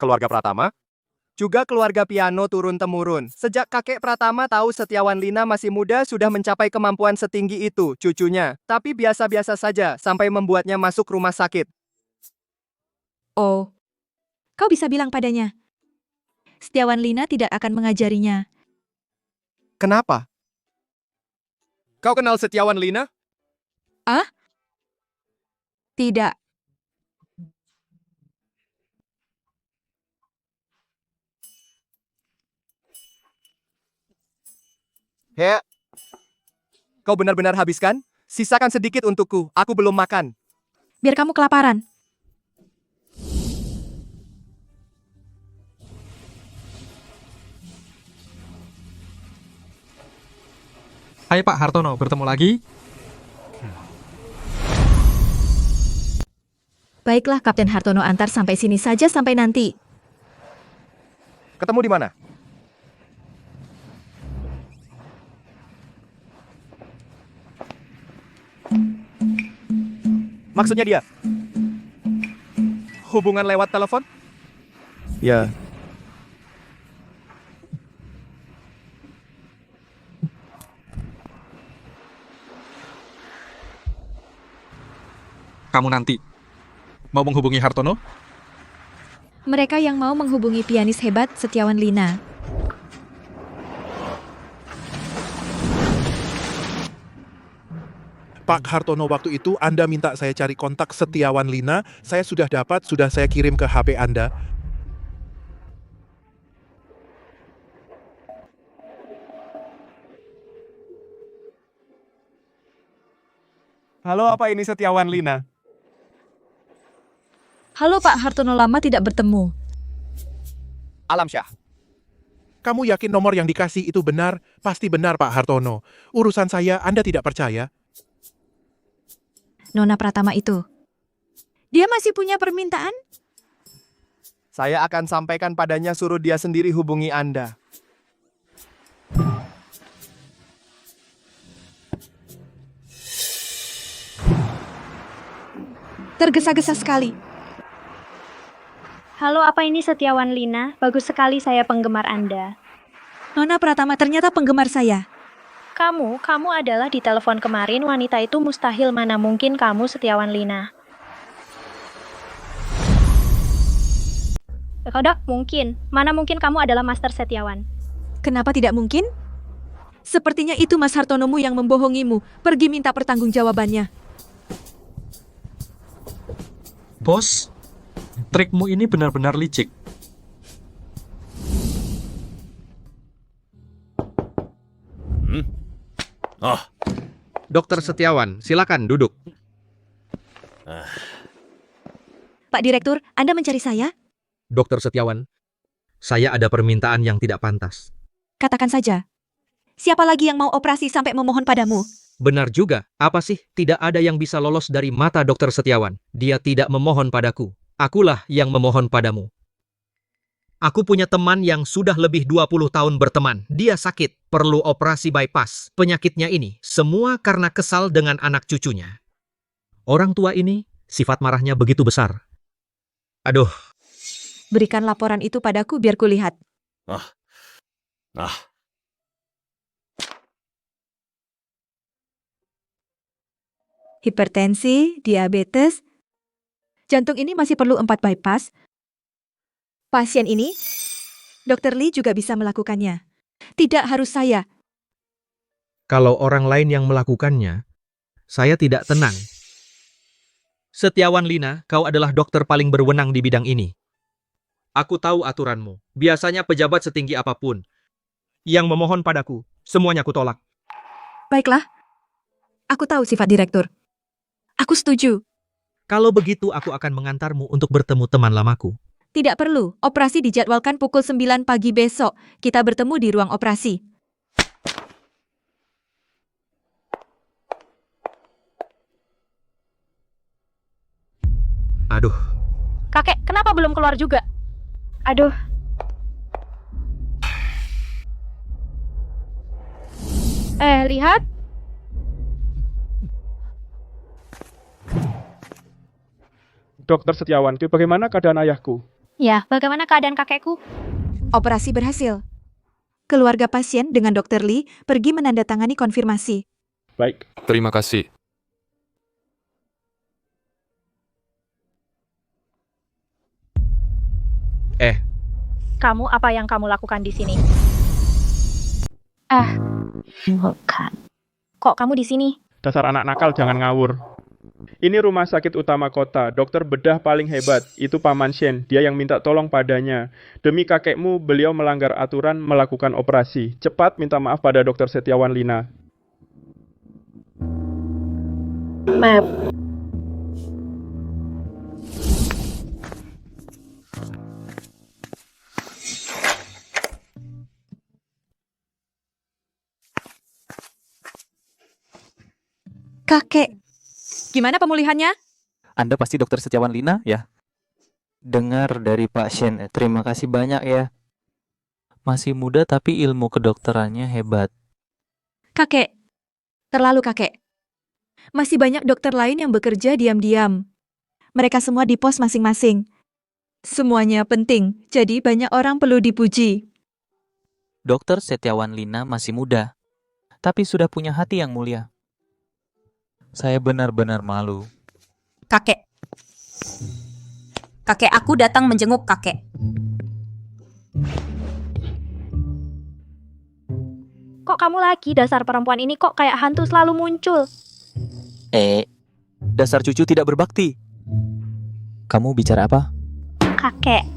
Keluarga Pratama? Juga keluarga piano turun-temurun. Sejak kakek Pratama tahu Setiawan Lina masih muda sudah mencapai kemampuan setinggi itu, cucunya. Tapi biasa-biasa saja sampai membuatnya masuk rumah sakit. Oh, kau bisa bilang padanya. Setiawan Lina tidak akan mengajarinya. Kenapa? Kau kenal Setiawan Lina? Ah? Tidak. He. Kau benar-benar habiskan? Sisakan sedikit untukku, aku belum makan. Biar kamu kelaparan. Hai Pak Hartono, bertemu lagi? Baiklah, Kapten Hartono, antar sampai sini saja sampai nanti. Ketemu di mana? Maksudnya dia? Hubungan lewat telepon? Ya. Kamu nanti mau menghubungi Hartono? Mereka yang mau menghubungi pianis hebat Setiawan Lina. Pak Hartono, waktu itu Anda minta saya cari kontak Setiawan Lina. Saya sudah dapat, sudah saya kirim ke HP Anda. Halo, apa ini Setiawan Lina? Halo Pak Hartono, lama tidak bertemu. Alam Syah. Kamu yakin nomor yang dikasih itu benar? Pasti benar, Pak Hartono. Urusan saya Anda tidak percaya? Nona Pratama itu. Dia masih punya permintaan? Saya akan sampaikan padanya, suruh dia sendiri hubungi Anda. Tergesa-gesa sekali. Halo, apa ini Setiawan Lina? Bagus sekali, saya penggemar Anda. Nona Pratama ternyata penggemar saya. Kamu adalah di telepon kemarin, wanita itu mustahil, mana mungkin kamu Setiawan Lina. Kodok, mungkin. Mana mungkin kamu adalah Master Setiawan. Kenapa tidak mungkin? Sepertinya itu Mas Hartonomu yang membohongimu. Pergi minta pertanggungjawabannya. Bos, trikmu ini benar-benar licik. Oh, Dokter Setiawan, silakan duduk. Pak Direktur, Anda mencari saya? Dokter Setiawan, saya ada permintaan yang tidak pantas. Katakan saja. Siapa lagi yang mau operasi sampai memohon padamu? Benar juga, apa sih? Tidak ada yang bisa lolos dari mata Dokter Setiawan. Dia tidak memohon padaku. Akulah yang memohon padamu. Aku punya teman yang sudah lebih 20 tahun berteman. Dia sakit, perlu operasi bypass. Penyakitnya ini, semua karena kesal dengan anak cucunya. Orang tua ini, sifat marahnya begitu besar. Aduh, Berikan laporan itu padaku biar kulihat. Hipertensi, diabetes, jantung ini masih perlu 4 bypass. Pasien ini, Dr. Lee juga bisa melakukannya. Tidak harus saya. kalau orang lain yang melakukannya, saya tidak tenang. Setiawan Lina, kau adalah dokter paling berwenang di bidang ini. Aku tahu aturanmu. Biasanya pejabat setinggi apapun yang memohon padaku, semuanya aku tolak. Baiklah. Aku tahu sifat direktur. Aku setuju. Kalau begitu, aku akan mengantarmu untuk bertemu teman lamaku. Tidak perlu. Operasi dijadwalkan pukul 9 pagi besok. Kita bertemu di ruang operasi. Aduh, Kakek, kenapa belum keluar juga? Aduh. Lihat. Dokter Setiawan, bagaimana keadaan ayahku? Ya, bagaimana keadaan kakekku? Operasi berhasil. Keluarga pasien dengan Dr. Lee pergi menandatangani konfirmasi. Baik. Terima kasih. Kamu apa yang kamu lakukan di sini? Bukan. Kok kamu di sini? Dasar anak nakal, jangan ngawur. Ini rumah sakit utama kota, dokter bedah paling hebat, itu Paman Shen, dia yang minta tolong padanya. Demi kakekmu, beliau melanggar aturan melakukan operasi. Cepat minta maaf pada dokter Setiawan Lina. Maaf. Kakek, gimana pemulihannya? Anda pasti dokter Setiawan Lina, ya? Dengar dari Pak Shen, terima kasih banyak ya. Masih muda tapi ilmu kedokterannya hebat. Kakek, terlalu kakek. Masih banyak dokter lain yang bekerja diam-diam. Mereka semua di pos masing-masing. Semuanya penting, jadi banyak orang perlu dipuji. Dokter Setiawan Lina masih muda, tapi sudah punya hati yang mulia. Saya benar-benar malu. Kakek. Kakek aku datang menjenguk kakek. Kok kamu lagi? Dasar perempuan ini kok kayak hantu selalu muncul. Dasar cucu tidak berbakti. Kamu bicara apa? Kakek.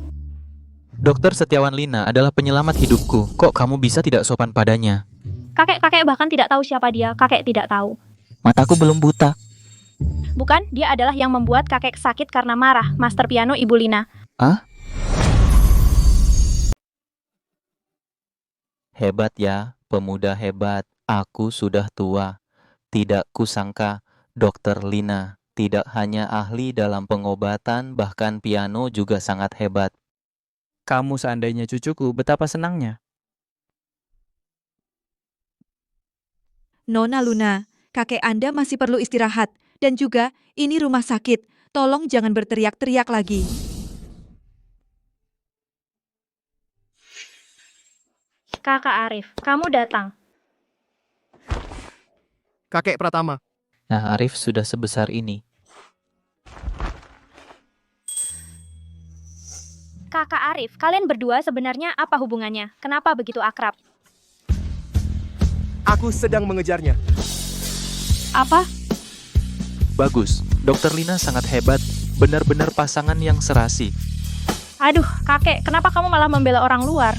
Dokter Setiawan Lina adalah penyelamat hidupku. Kok kamu bisa tidak sopan padanya? Kakek bahkan tidak tahu siapa dia. Kakek tidak tahu. Mataku belum buta. Bukan, dia adalah yang membuat kakek sakit karena marah. Master piano Ibu Lina. Hah? Hebat ya, pemuda hebat. Aku sudah tua. Tidak kusangka, Dokter Lina tidak hanya ahli dalam pengobatan, bahkan piano juga sangat hebat. Kamu seandainya cucuku, betapa senangnya. Nona Luna, kakek Anda masih perlu istirahat. Dan juga, ini rumah sakit. Tolong jangan berteriak-teriak lagi. Kakak Arif, kamu datang. Kakek Pratama. Nah, Arif sudah sebesar ini. Kakak Arif, kalian berdua sebenarnya apa hubungannya? Kenapa begitu akrab? Aku sedang mengejarnya. Apa? Bagus, Dokter Lina sangat hebat. Benar-benar pasangan yang serasi. Aduh, kakek, kenapa kamu malah membela orang luar?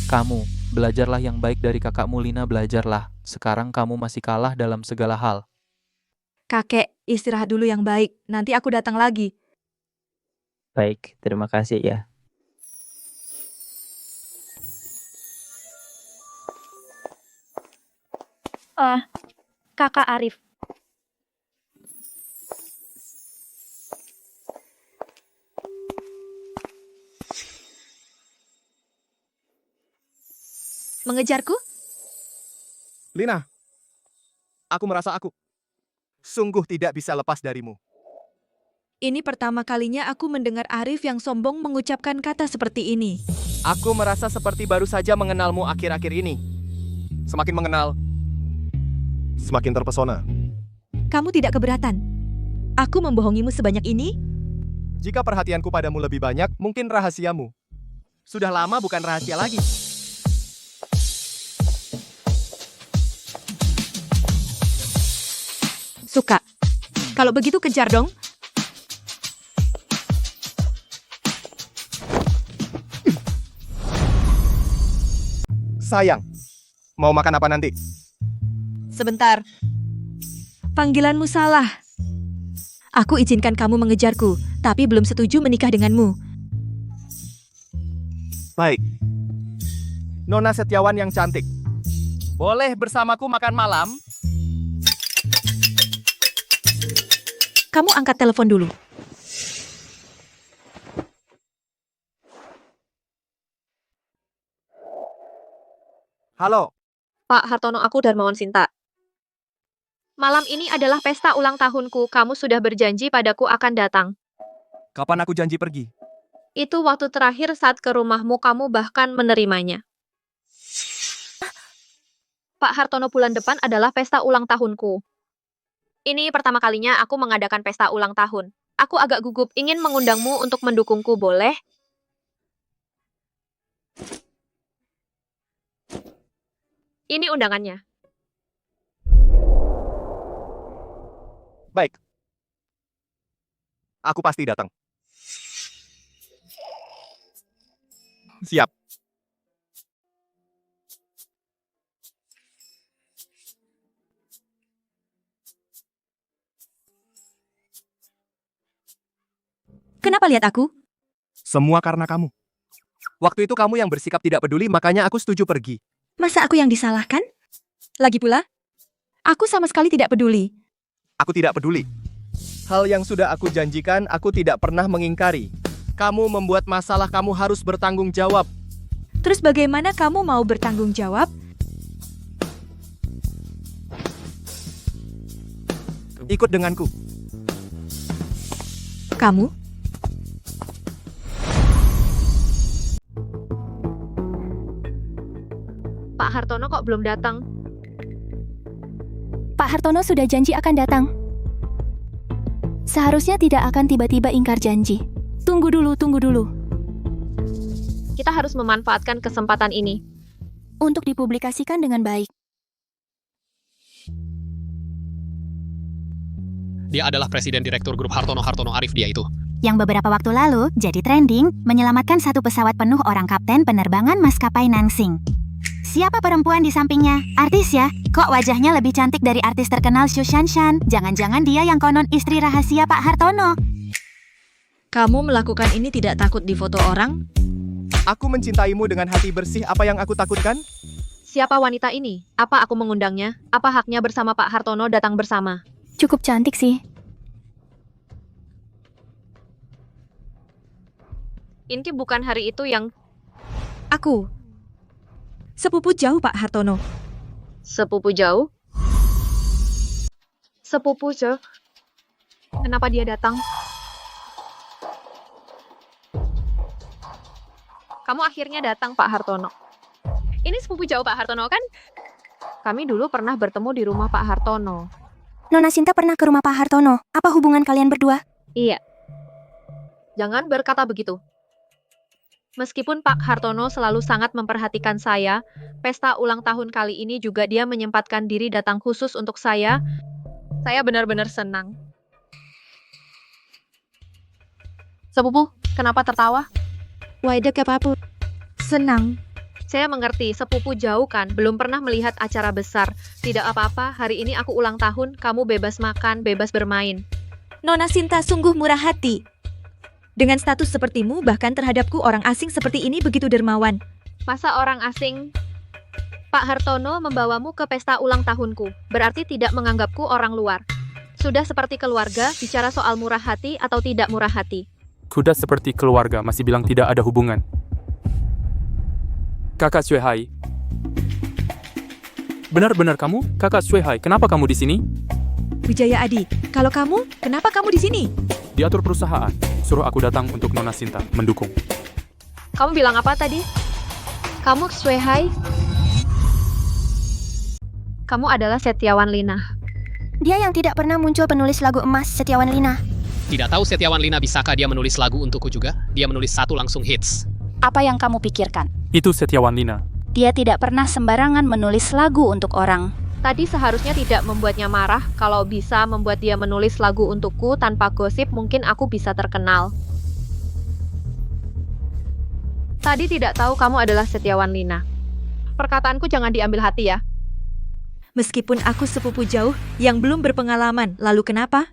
Kamu, belajarlah yang baik dari kakakmu Lina, belajarlah. Sekarang kamu masih kalah dalam segala hal. Kakek, istirahat dulu yang baik. Nanti aku datang lagi. Baik, terima kasih ya. Kakak Arif. Mengejarku? Lina, aku merasa aku sungguh tidak bisa lepas darimu. Ini pertama kalinya aku mendengar Arif yang sombong mengucapkan kata seperti ini. Aku merasa seperti baru saja mengenalmu akhir-akhir ini. Semakin mengenal, semakin terpesona. Kamu tidak keberatan? Aku membohongimu sebanyak ini? Jika perhatianku padamu lebih banyak, mungkin rahasiamu. Sudah lama bukan rahasia lagi. Suka. Kalau begitu kejar dong. Sayang, mau makan apa nanti? Sebentar. Panggilanmu salah. Aku izinkan kamu mengejarku, tapi belum setuju menikah denganmu. Baik. Nona Setiawan yang cantik. Boleh bersamaku makan malam? Kamu angkat telepon dulu. Halo. Pak Hartono, aku Darmawan Sinta. Malam ini adalah pesta ulang tahunku. Kamu sudah berjanji padaku akan datang. Kapan aku janji pergi? Itu waktu terakhir saat ke rumahmu, kamu bahkan menerimanya. Pak Hartono, bulan depan adalah pesta ulang tahunku. Ini pertama kalinya aku mengadakan pesta ulang tahun. Aku agak gugup, ingin mengundangmu untuk mendukungku, boleh? Ini undangannya. Baik. Aku pasti datang. Siap. Kenapa lihat aku? Semua karena kamu. Waktu itu kamu yang bersikap tidak peduli, makanya aku setuju pergi. Masa aku yang disalahkan? Lagi pula, aku sama sekali tidak peduli. Aku tidak peduli. Hal yang sudah aku janjikan, aku tidak pernah mengingkari. Kamu membuat masalah, kamu harus bertanggung jawab. Terus bagaimana kamu mau bertanggung jawab? Ikut denganku. Kamu? Pak Hartono kok belum datang? Pak Hartono sudah janji akan datang. Seharusnya tidak akan tiba-tiba ingkar janji. Tunggu dulu, tunggu dulu. Kita harus memanfaatkan kesempatan ini. Untuk dipublikasikan dengan baik. Dia adalah Presiden Direktur Grup Hartono Arif, dia itu. Yang beberapa waktu lalu jadi trending, menyelamatkan satu pesawat penuh orang kapten penerbangan maskapai Nansing. Siapa perempuan di sampingnya? Artis ya? Kok wajahnya lebih cantik dari artis terkenal Xu Shanshan? Jangan-jangan dia yang konon istri rahasia Pak Hartono. Kamu melakukan ini tidak takut difoto orang? Aku mencintaimu dengan hati bersih, apa yang aku takutkan? Siapa wanita ini? Apa aku mengundangnya? Apa haknya bersama Pak Hartono datang bersama? Cukup cantik sih. Ini bukan hari itu yang... Aku. Sepupu jauh Pak Hartono. Sepupu jauh? Sepupu jauh? Kenapa dia datang? Kamu akhirnya datang, Pak Hartono. Ini sepupu jauh Pak Hartono, kan? Kami dulu pernah bertemu di rumah Pak Hartono. Nona Sinta pernah ke rumah Pak Hartono. Apa hubungan kalian berdua? Iya. Jangan berkata begitu. Meskipun Pak Hartono selalu sangat memperhatikan saya, pesta ulang tahun kali ini juga dia menyempatkan diri datang khusus untuk saya. Saya benar-benar senang. Sepupu, kenapa tertawa? Waida apa-apa. Senang. Saya mengerti, sepupu jauh kan, belum pernah melihat acara besar. Tidak apa-apa, hari ini aku ulang tahun, kamu bebas makan, bebas bermain. Nona Sinta sungguh murah hati. Dengan status sepertimu, bahkan terhadapku orang asing seperti ini begitu dermawan. Masa orang asing? Pak Hartono membawamu ke pesta ulang tahunku, berarti tidak menganggapku orang luar. Sudah seperti keluarga, bicara soal murah hati atau tidak murah hati. Sudah seperti keluarga, masih bilang tidak ada hubungan. Kakak Suehai. Benar-benar kamu? Kakak Suehai, kenapa kamu di sini? Wijaya Adi, kalau kamu, kenapa kamu di sini? Diatur perusahaan. Suruh aku datang untuk Nona Sinta, mendukung. Kamu bilang apa tadi? Kamu Swehai? Kamu adalah Setiawan Lina. Dia yang tidak pernah muncul penulis lagu emas, Setiawan Lina. Tidak tahu Setiawan Lina bisakah dia menulis lagu untukku juga? Dia menulis satu langsung hits. Apa yang kamu pikirkan? Itu Setiawan Lina. Dia tidak pernah sembarangan menulis lagu untuk orang. Tadi seharusnya tidak membuatnya marah. Kalau bisa membuat dia menulis lagu untukku tanpa gosip, mungkin aku bisa terkenal. Tadi tidak tahu kamu adalah Setiawan Lina. Perkataanku jangan diambil hati ya. Meskipun aku sepupu jauh yang belum berpengalaman, lalu kenapa?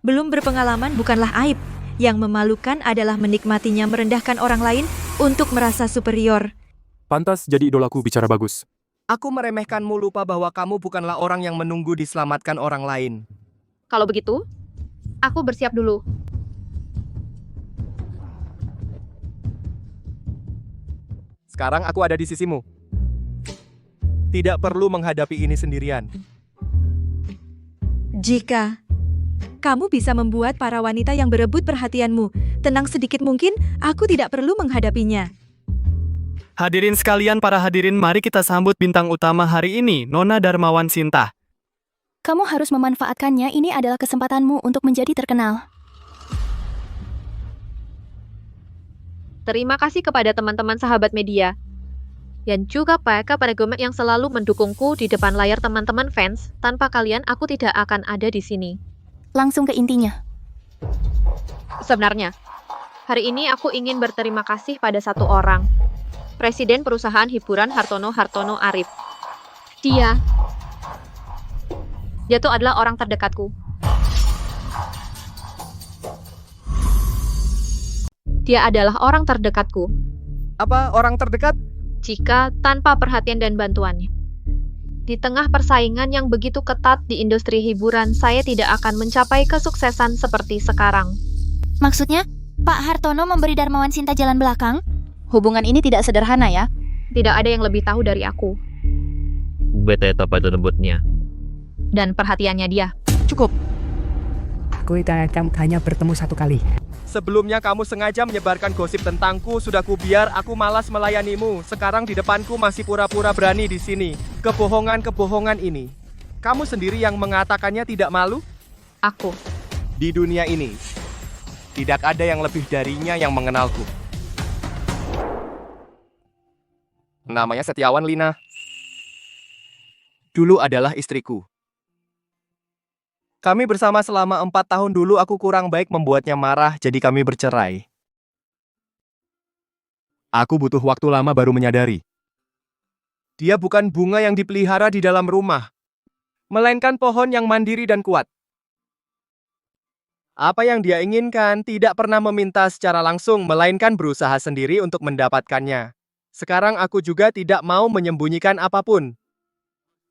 Belum berpengalaman bukanlah aib. Yang memalukan adalah menikmatinya merendahkan orang lain untuk merasa superior. Pantas jadi idolaku bicara bagus. Aku meremehkanmu lupa bahwa kamu bukanlah orang yang menunggu diselamatkan orang lain. Kalau begitu, aku bersiap dulu. Sekarang aku ada di sisimu. Tidak perlu menghadapi ini sendirian. Jika kamu bisa membuat para wanita yang berebut perhatianmu tenang sedikit mungkin, aku tidak perlu menghadapinya. Hadirin sekalian, para hadirin, mari kita sambut bintang utama hari ini, Nona Darmawan Sinta. Kamu harus memanfaatkannya, ini adalah kesempatanmu untuk menjadi terkenal. Terima kasih kepada teman-teman sahabat media. Dan juga para gomek yang selalu mendukungku di depan layar teman-teman fans. Tanpa kalian, aku tidak akan ada di sini. Langsung ke intinya. Sebenarnya, hari ini aku ingin berterima kasih pada satu orang. Presiden perusahaan hiburan Hartono Arif. Dia tuh adalah orang terdekatku. Dia adalah orang terdekatku. Apa orang terdekat? Jika tanpa perhatian dan bantuannya. Di tengah persaingan yang begitu ketat di industri hiburan, saya tidak akan mencapai kesuksesan seperti sekarang. Maksudnya, Pak Hartono memberi Darmawan Sinta jalan belakang? Hubungan ini tidak sederhana ya. Tidak ada yang lebih tahu dari aku. Bete apa itu nyebutnya? Dan perhatiannya dia. Cukup. Aku hanya bertemu satu kali. Sebelumnya kamu sengaja menyebarkan gosip tentangku, sudah kubiar aku malas melayanimu. Sekarang di depanku masih pura-pura berani di sini. Kebohongan-kebohongan ini. Kamu sendiri yang mengatakannya tidak malu? Aku. Di dunia ini, tidak ada yang lebih darinya yang mengenalku. Namanya Setiawan Lina. Dulu adalah istriku. Kami bersama selama 4 tahun dulu, aku kurang baik membuatnya marah, jadi kami bercerai. Aku butuh waktu lama baru menyadari. Dia bukan bunga yang dipelihara di dalam rumah, melainkan pohon yang mandiri dan kuat. Apa yang dia inginkan tidak pernah meminta secara langsung, melainkan berusaha sendiri untuk mendapatkannya. Sekarang aku juga tidak mau menyembunyikan apapun.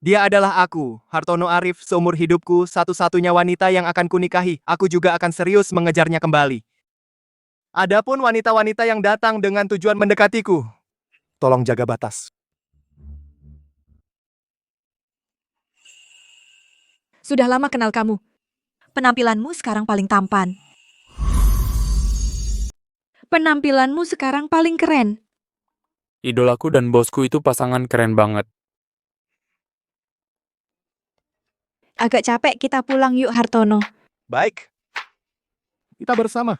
Dia adalah aku, Hartono Arif, seumur hidupku, satu-satunya wanita yang akan kunikahi. Aku juga akan serius mengejarnya kembali. Adapun wanita-wanita yang datang dengan tujuan mendekatiku, tolong jaga batas. Sudah lama kenal kamu. Penampilanmu sekarang paling tampan. Penampilanmu sekarang paling keren. Idolaku dan bosku itu pasangan keren banget. Agak capek, kita pulang yuk Hartono. Baik. Kita bersama.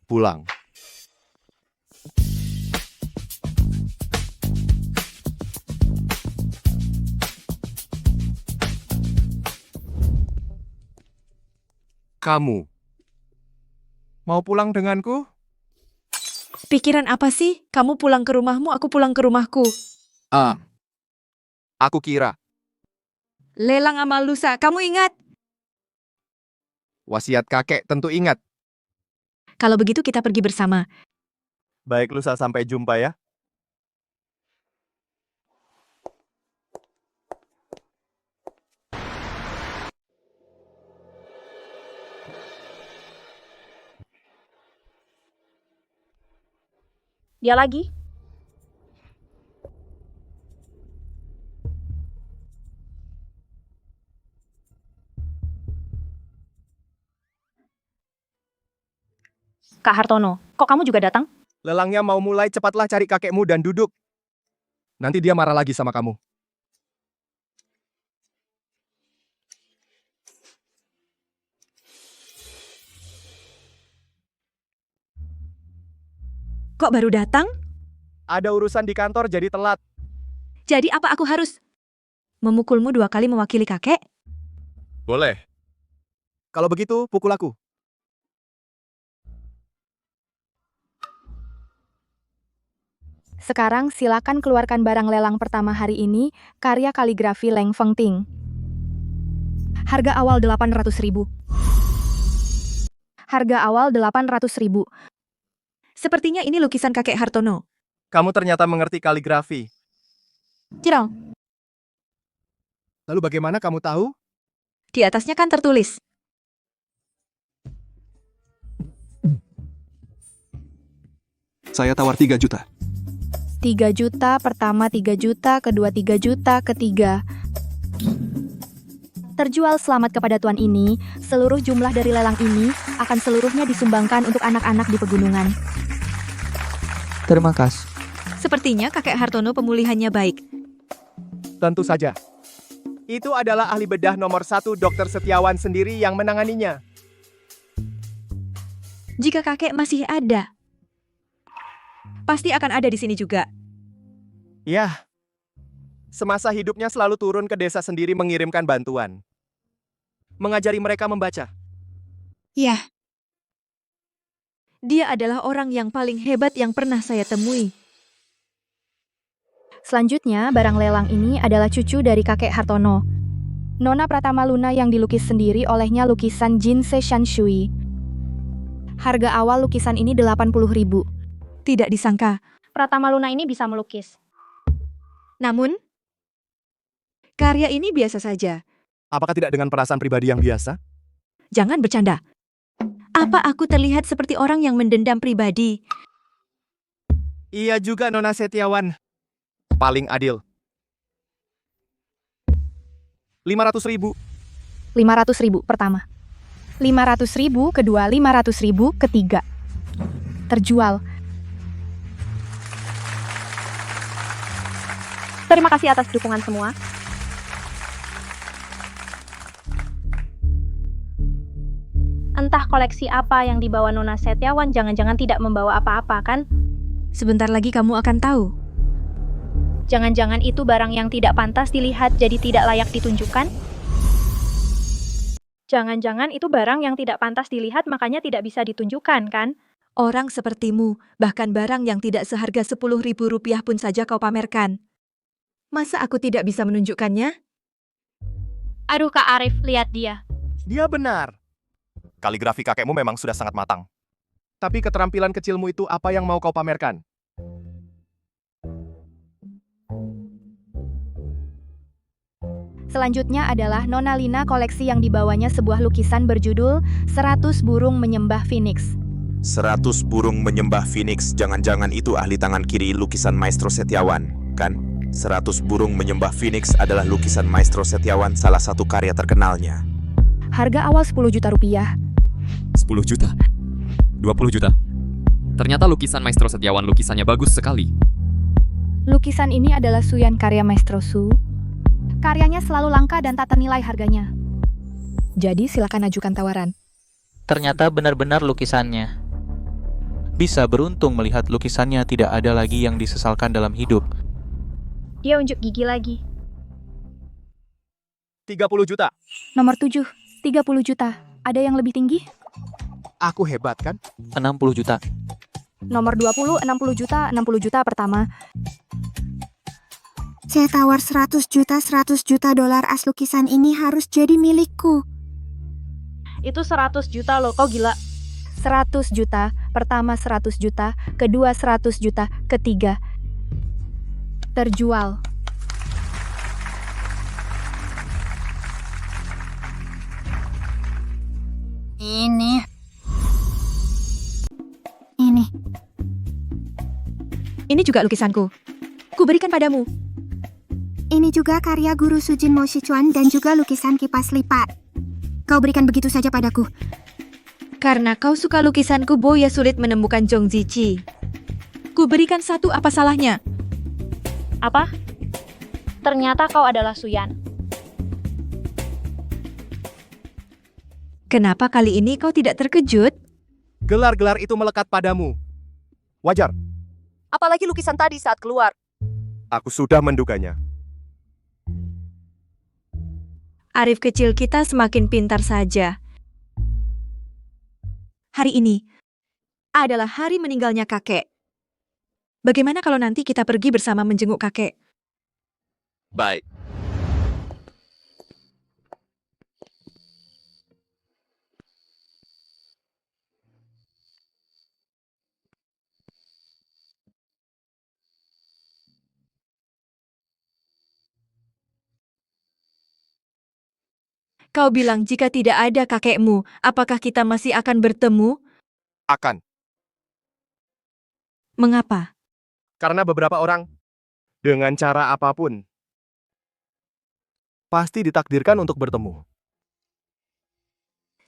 Pulang. Kamu mau pulang denganku? Pikiran apa sih? Kamu pulang ke rumahmu, aku pulang ke rumahku. Aku kira. Lelang amal lusa, kamu ingat? Wasiat kakek tentu ingat. Kalau begitu kita pergi bersama. Baik lusa, sampai jumpa ya. Dia lagi. Kak Hartono, kok kamu juga datang? Lelangnya mau mulai, cepatlah cari kakekmu dan duduk. Nanti dia marah lagi sama kamu. Kok baru datang? Ada urusan di kantor jadi telat. Jadi apa aku harus memukulmu 2 kali mewakili kakek? Boleh. Kalau begitu, pukul aku. Sekarang silakan keluarkan barang lelang pertama hari ini, karya kaligrafi Leng Fengting. Harga awal 800.000. Harga awal 800.000. Sepertinya ini lukisan kakek Hartono. Kamu ternyata mengerti kaligrafi. Cirong. Lalu bagaimana kamu tahu? Di atasnya kan tertulis. Saya tawar 3 juta. 3 juta, pertama 3 juta, kedua 3 juta, ketiga. Terjual selamat kepada tuan ini, seluruh jumlah dari lelang ini akan seluruhnya disumbangkan untuk anak-anak di pegunungan. Terima kasih. Sepertinya kakek Hartono pemulihannya baik. Tentu saja. Itu adalah ahli bedah nomor 1 Dr. Setiawan sendiri yang menanganinya. Jika kakek masih ada, pasti akan ada di sini juga. Ya. Semasa hidupnya selalu turun ke desa sendiri mengirimkan bantuan. Mengajari mereka membaca. Ya. Dia adalah orang yang paling hebat yang pernah saya temui. Selanjutnya, barang lelang ini adalah cucu dari kakek Hartono. Nona Pratama Luna yang dilukis sendiri olehnya lukisan Jin Se Shanshui. Harga awal lukisan ini 80.000. Tidak disangka. Pratama Luna ini bisa melukis. Namun, karya ini biasa saja. Apakah tidak dengan perasaan pribadi yang biasa? Jangan bercanda. Apa aku terlihat seperti orang yang mendendam pribadi? Iya juga, Nona Setiawan. Paling adil. 500.000. 500.000 pertama. 500.000 kedua, 500.000 ketiga. Terjual. Terima kasih atas dukungan semua. Entah koleksi apa yang dibawa Nona Setiawan, jangan-jangan tidak membawa apa-apa, kan? Sebentar lagi kamu akan tahu. Jangan-jangan itu barang yang tidak pantas dilihat jadi tidak layak ditunjukkan? Jangan-jangan itu barang yang tidak pantas dilihat makanya tidak bisa ditunjukkan, kan? Orang sepertimu, bahkan barang yang tidak seharga 10.000 rupiah pun saja kau pamerkan. Masa aku tidak bisa menunjukkannya? Aduh Kak Arif, lihat dia. Dia benar. Kaligrafi kakekmu memang sudah sangat matang. Tapi keterampilan kecilmu itu apa yang mau kau pamerkan? Selanjutnya adalah Nona Lina koleksi yang dibawanya sebuah lukisan berjudul 100 burung menyembah Phoenix. 100 burung menyembah Phoenix, jangan-jangan itu ahli tangan kiri lukisan Maestro Setiawan, kan? 100 burung menyembah Phoenix adalah lukisan Maestro Setiawan, salah satu karya terkenalnya. Harga awal 10 juta rupiah. 10 juta? 20 juta? Ternyata lukisan Maestro Setiawan lukisannya bagus sekali. Lukisan ini adalah Suyan karya Maestro Su. Karyanya selalu langka dan tak ternilai harganya. Jadi silakan ajukan tawaran. Ternyata benar-benar lukisannya. Bisa beruntung melihat lukisannya tidak ada lagi yang disesalkan dalam hidup. Dia unjuk gigi lagi. 30 juta. Nomor 7, 30 juta. Ada yang lebih tinggi? Aku hebat kan? 60 juta. Nomor 20, 60 juta, 60 juta pertama. Saya tawar 100 juta dolar as lukisan ini harus jadi milikku. Itu 100 juta loh, kok gila. 100 juta, pertama 100 juta, kedua 100 juta, ketiga. Terjual. Ini. Ini juga lukisanku. Ku berikan padamu. Ini juga karya guru Sujin Mo Sichuan dan juga lukisan kipas lipat. Kau berikan begitu saja padaku. Karena kau suka lukisanku, Boya sulit menemukan Zhong Ziqi. Ku berikan satu, apa salahnya? Apa? Ternyata kau adalah Suyan. Kenapa kali ini kau tidak terkejut? Gelar-gelar itu melekat padamu. Wajar, Apalagi lukisan tadi saat keluar. aku sudah menduganya. Arif kecil kita semakin pintar saja. Hari ini adalah hari meninggalnya kakek. Bagaimana kalau nanti kita pergi bersama menjenguk kakek? Baik. Kau bilang jika tidak ada kakekmu, apakah kita masih akan bertemu? Akan. Mengapa? Karena beberapa orang, dengan cara apapun, pasti ditakdirkan untuk bertemu.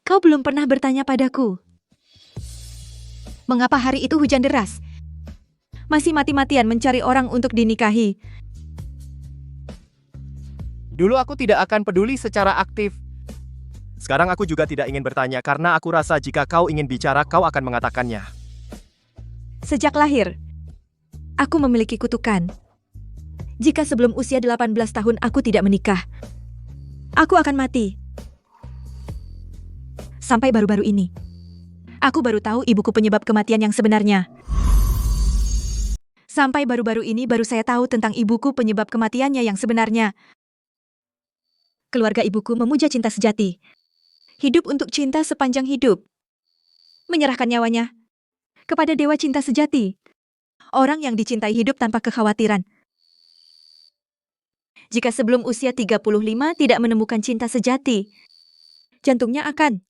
Kau belum pernah bertanya padaku. Mengapa hari itu hujan deras? Masih mati-matian mencari orang untuk dinikahi. Dulu aku tidak akan peduli secara aktif. Sekarang aku juga tidak ingin bertanya karena aku rasa jika kau ingin bicara, kau akan mengatakannya. Sejak lahir, aku memiliki kutukan. Jika sebelum usia 18 tahun aku tidak menikah, aku akan mati. Sampai baru-baru ini, aku baru tahu ibuku penyebab kematian yang sebenarnya. Sampai baru-baru ini baru saya tahu tentang ibuku penyebab kematiannya yang sebenarnya. Keluarga ibuku memuja cinta sejati. Hidup untuk cinta sepanjang hidup. Menyerahkan nyawanya kepada dewa cinta sejati. Orang yang dicintai hidup tanpa kekhawatiran. Jika sebelum usia 35 tidak menemukan cinta sejati, jantungnya akan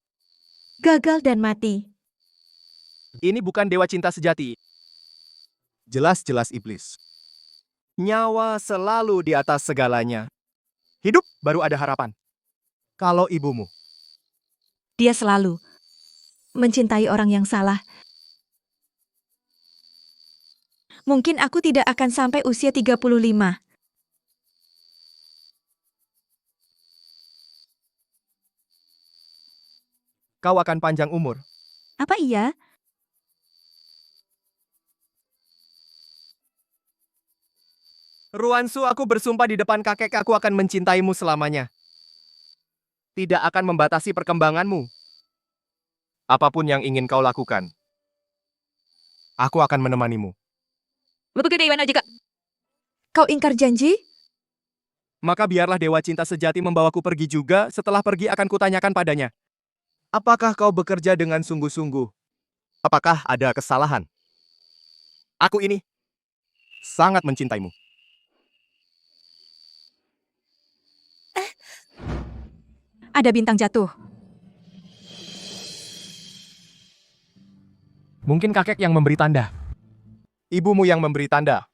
gagal dan mati. Ini bukan dewa cinta sejati. Jelas-jelas iblis. Nyawa selalu di atas segalanya. Hidup baru ada harapan. Kalau ibumu, Dia selalu mencintai orang yang salah. Mungkin aku tidak akan sampai usia 35. kau akan panjang umur. Apa iya? Ruansu, aku bersumpah di depan kakek aku akan mencintaimu selamanya. Tidak akan membatasi perkembanganmu. Apapun yang ingin kau lakukan, aku akan menemanimu. Bagaimana jika kau ingkar janji? Maka biarlah dewa cinta sejati membawaku pergi juga. Setelah pergi akan kutanyakan padanya. Apakah kau bekerja dengan sungguh-sungguh? Apakah ada kesalahan? Aku ini sangat mencintaimu. Ada bintang jatuh. Mungkin kakek yang memberi tanda. Ibumu yang memberi tanda.